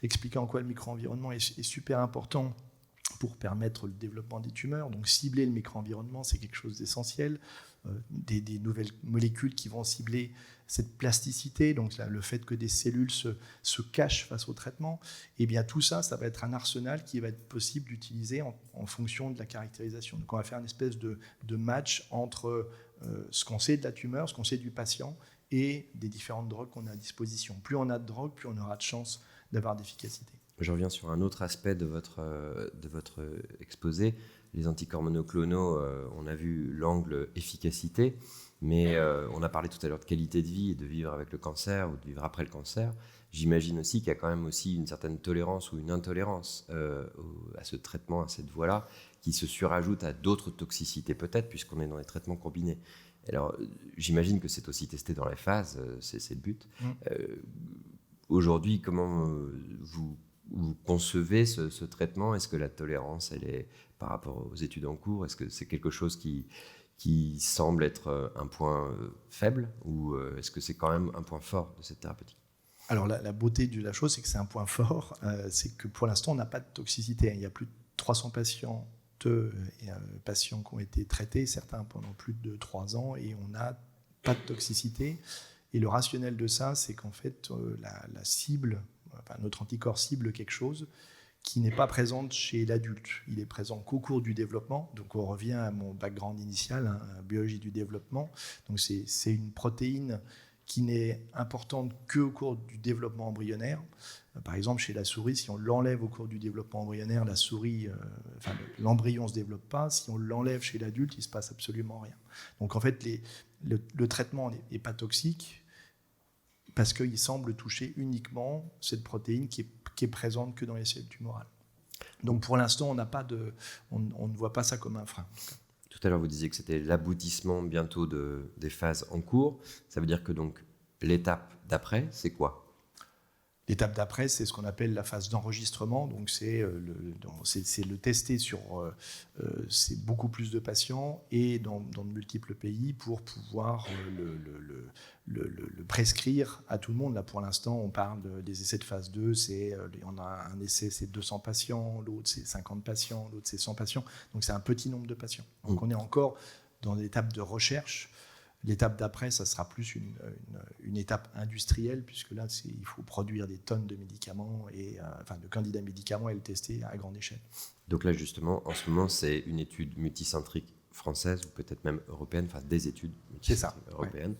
expliquant en quoi le micro-environnement est super important pour permettre le développement des tumeurs. Donc cibler le micro-environnement, c'est quelque chose d'essentiel. Des nouvelles molécules qui vont cibler cette plasticité, donc là, le fait que des cellules se cachent face au traitement, et bien tout ça, ça va être un arsenal qui va être possible d'utiliser en fonction de la caractérisation. Donc on va faire une espèce de match entre ce qu'on sait de la tumeur, ce qu'on sait du patient et des différentes drogues qu'on a à disposition. Plus on a de drogues, plus on aura de chances d'avoir d'efficacité. Je reviens sur un autre aspect de votre exposé. Les anticorps monoclonaux, on a vu l'angle efficacité, mais on a parlé tout à l'heure de qualité de vie et de vivre avec le cancer ou de vivre après le cancer. J'imagine aussi qu'il y a quand même aussi une certaine tolérance ou une intolérance à ce traitement, à cette voie-là, qui se surajoute à d'autres toxicités peut-être, puisqu'on est dans des traitements combinés. Alors, j'imagine que c'est aussi testé dans les phases, c'est le but. Aujourd'hui, comment vous concevez ce traitement? Est-ce que la tolérance, elle est par rapport aux études en cours? Est-ce que c'est quelque chose qui semble être un point faible ou est-ce que c'est quand même un point fort de cette thérapeutique? Alors la beauté de la chose, c'est que c'est un point fort, c'est que pour l'instant, on n'a pas de toxicité. Il y a plus de 300 patients qui ont été traités, certains pendant plus de 3 ans, et on n'a pas de toxicité. Et le rationnel de ça, c'est qu'en fait, la cible, notre anticorps cible quelque chose qui n'est pas présente chez l'adulte. Il est présent qu'au cours du développement. Donc on revient à mon background initial, biologie du développement. Donc c'est une protéine qui n'est importante qu'au cours du développement embryonnaire. Par exemple, chez la souris, si on l'enlève au cours du développement embryonnaire, la souris, l'embryon ne se développe pas. Si on l'enlève chez l'adulte, il ne se passe absolument rien. Donc en fait, le traitement n'est pas toxique parce qu'il semble toucher uniquement cette protéine qui est présente que dans les cellules tumorales. Donc pour l'instant, on ne voit pas ça comme un frein. Tout à l'heure, vous disiez que c'était l'aboutissement bientôt des phases en cours. Ça veut dire que donc l'étape d'après, c'est quoi? L'étape d'après, c'est ce qu'on appelle la phase d'enregistrement. Donc c'est le tester sur c'est beaucoup plus de patients et dans de multiples pays pour pouvoir le prescrire à tout le monde. Là, pour l'instant, on parle des essais de phase 2. On a un essai, c'est 200 patients, l'autre, c'est 50 patients, l'autre, c'est 100 patients. Donc c'est un petit nombre de patients. Donc on est encore dans l'étape de recherche. L'étape d'après, ça sera plus une étape industrielle, puisque là, il faut produire des tonnes de médicaments, de candidats médicaments et le tester à grande échelle. Donc là, justement, en ce moment, c'est une étude multicentrique française, ou peut-être même européenne, enfin des études multicentriques européennes,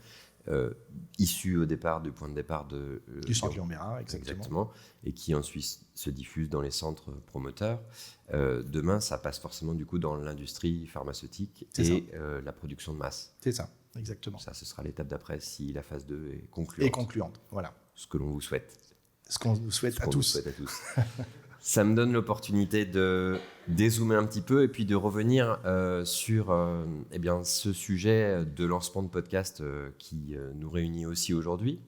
issues au départ du point de départ du centre Lyon-Mérin, exactement. Et qui ensuite se diffusent dans les centres promoteurs. Demain, ça passe forcément du coup dans l'industrie pharmaceutique la production de masse. C'est ça. Exactement. Ça, ce sera l'étape d'après si la phase 2 est concluante. Et concluante, voilà. Ce que l'on vous souhaite. Ce qu'on vous souhaite à tous. Ça me donne l'opportunité de dézoomer un petit peu et puis de revenir sur ce sujet de lancement de podcast qui nous réunit aussi aujourd'hui,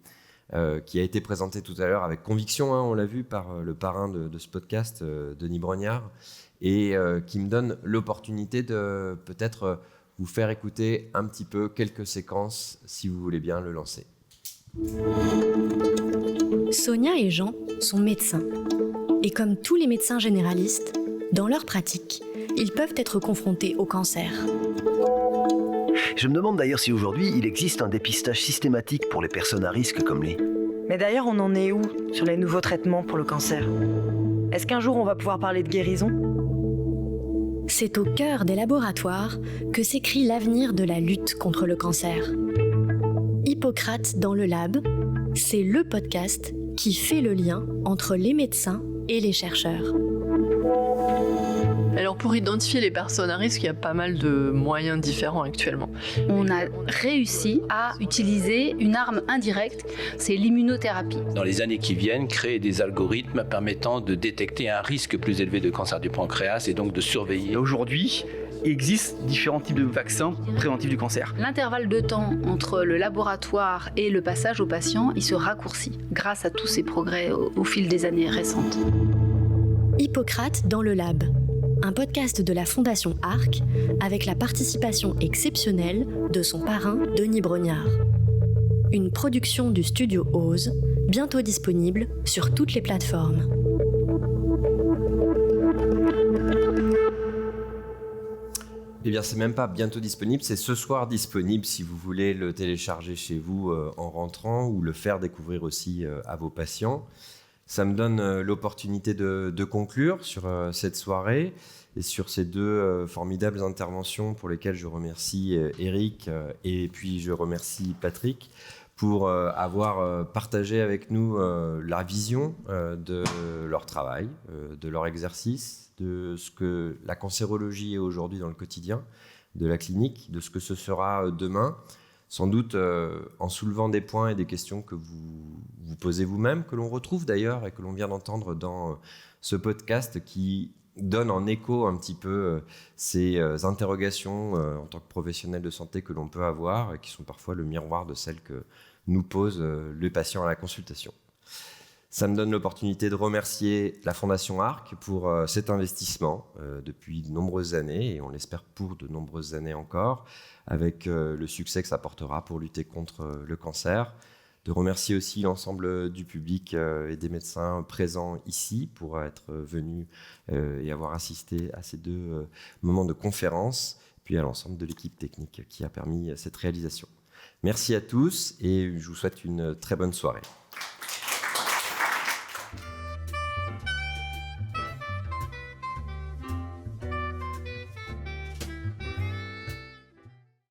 qui a été présenté tout à l'heure avec conviction, on l'a vu, par le parrain de ce podcast, Denis Brognard, et qui me donne l'opportunité de peut-être vous faire écouter un petit peu quelques séquences, si vous voulez bien le lancer. Sonia et Jean sont médecins. Et comme tous les médecins généralistes, dans leur pratique, ils peuvent être confrontés au cancer. Je me demande d'ailleurs si aujourd'hui, il existe un dépistage systématique pour les personnes à risque comme les... Mais d'ailleurs, on en est où sur les nouveaux traitements pour le cancer? Est-ce qu'un jour, on va pouvoir parler de guérison? C'est au cœur des laboratoires que s'écrit l'avenir de la lutte contre le cancer. Hippocrate dans le lab, c'est le podcast qui fait le lien entre les médecins et les chercheurs. Alors pour identifier les personnes à risque, il y a pas mal de moyens différents actuellement. On a réussi à utiliser une arme indirecte, c'est l'immunothérapie. Dans les années qui viennent, créer des algorithmes permettant de détecter un risque plus élevé de cancer du pancréas et donc de surveiller. Aujourd'hui, il existe différents types de vaccins préventifs du cancer. L'intervalle de temps entre le laboratoire et le passage au patient, il se raccourcit grâce à tous ces progrès au fil des années récentes. Hippocrate dans le lab. Un podcast de la Fondation ARC avec la participation exceptionnelle de son parrain Denis Brognard. Une production du studio Ose, bientôt disponible sur toutes les plateformes. Eh bien, c'est même pas bientôt disponible, c'est ce soir disponible si vous voulez le télécharger chez vous en rentrant ou le faire découvrir aussi à vos patients. Ça me donne l'opportunité de conclure sur cette soirée et sur ces deux formidables interventions pour lesquelles je remercie Eric et puis je remercie Patrick pour avoir partagé avec nous la vision de leur travail, de leur exercice, de ce que la cancérologie est aujourd'hui dans le quotidien de la clinique, de ce que ce sera demain, sans doute en soulevant des points et des questions que vous posez vous-même, que l'on retrouve d'ailleurs et que l'on vient d'entendre dans ce podcast qui donne en écho un petit peu ces interrogations en tant que professionnel de santé que l'on peut avoir et qui sont parfois le miroir de celles que nous pose le patient à la consultation. Ça me donne l'opportunité de remercier la Fondation ARC pour cet investissement depuis de nombreuses années, et on l'espère pour de nombreuses années encore, avec le succès que ça portera pour lutter contre le cancer. De remercier aussi l'ensemble du public et des médecins présents ici pour être venus et avoir assisté à ces deux moments de conférence, puis à l'ensemble de l'équipe technique qui a permis cette réalisation. Merci à tous et je vous souhaite une très bonne soirée.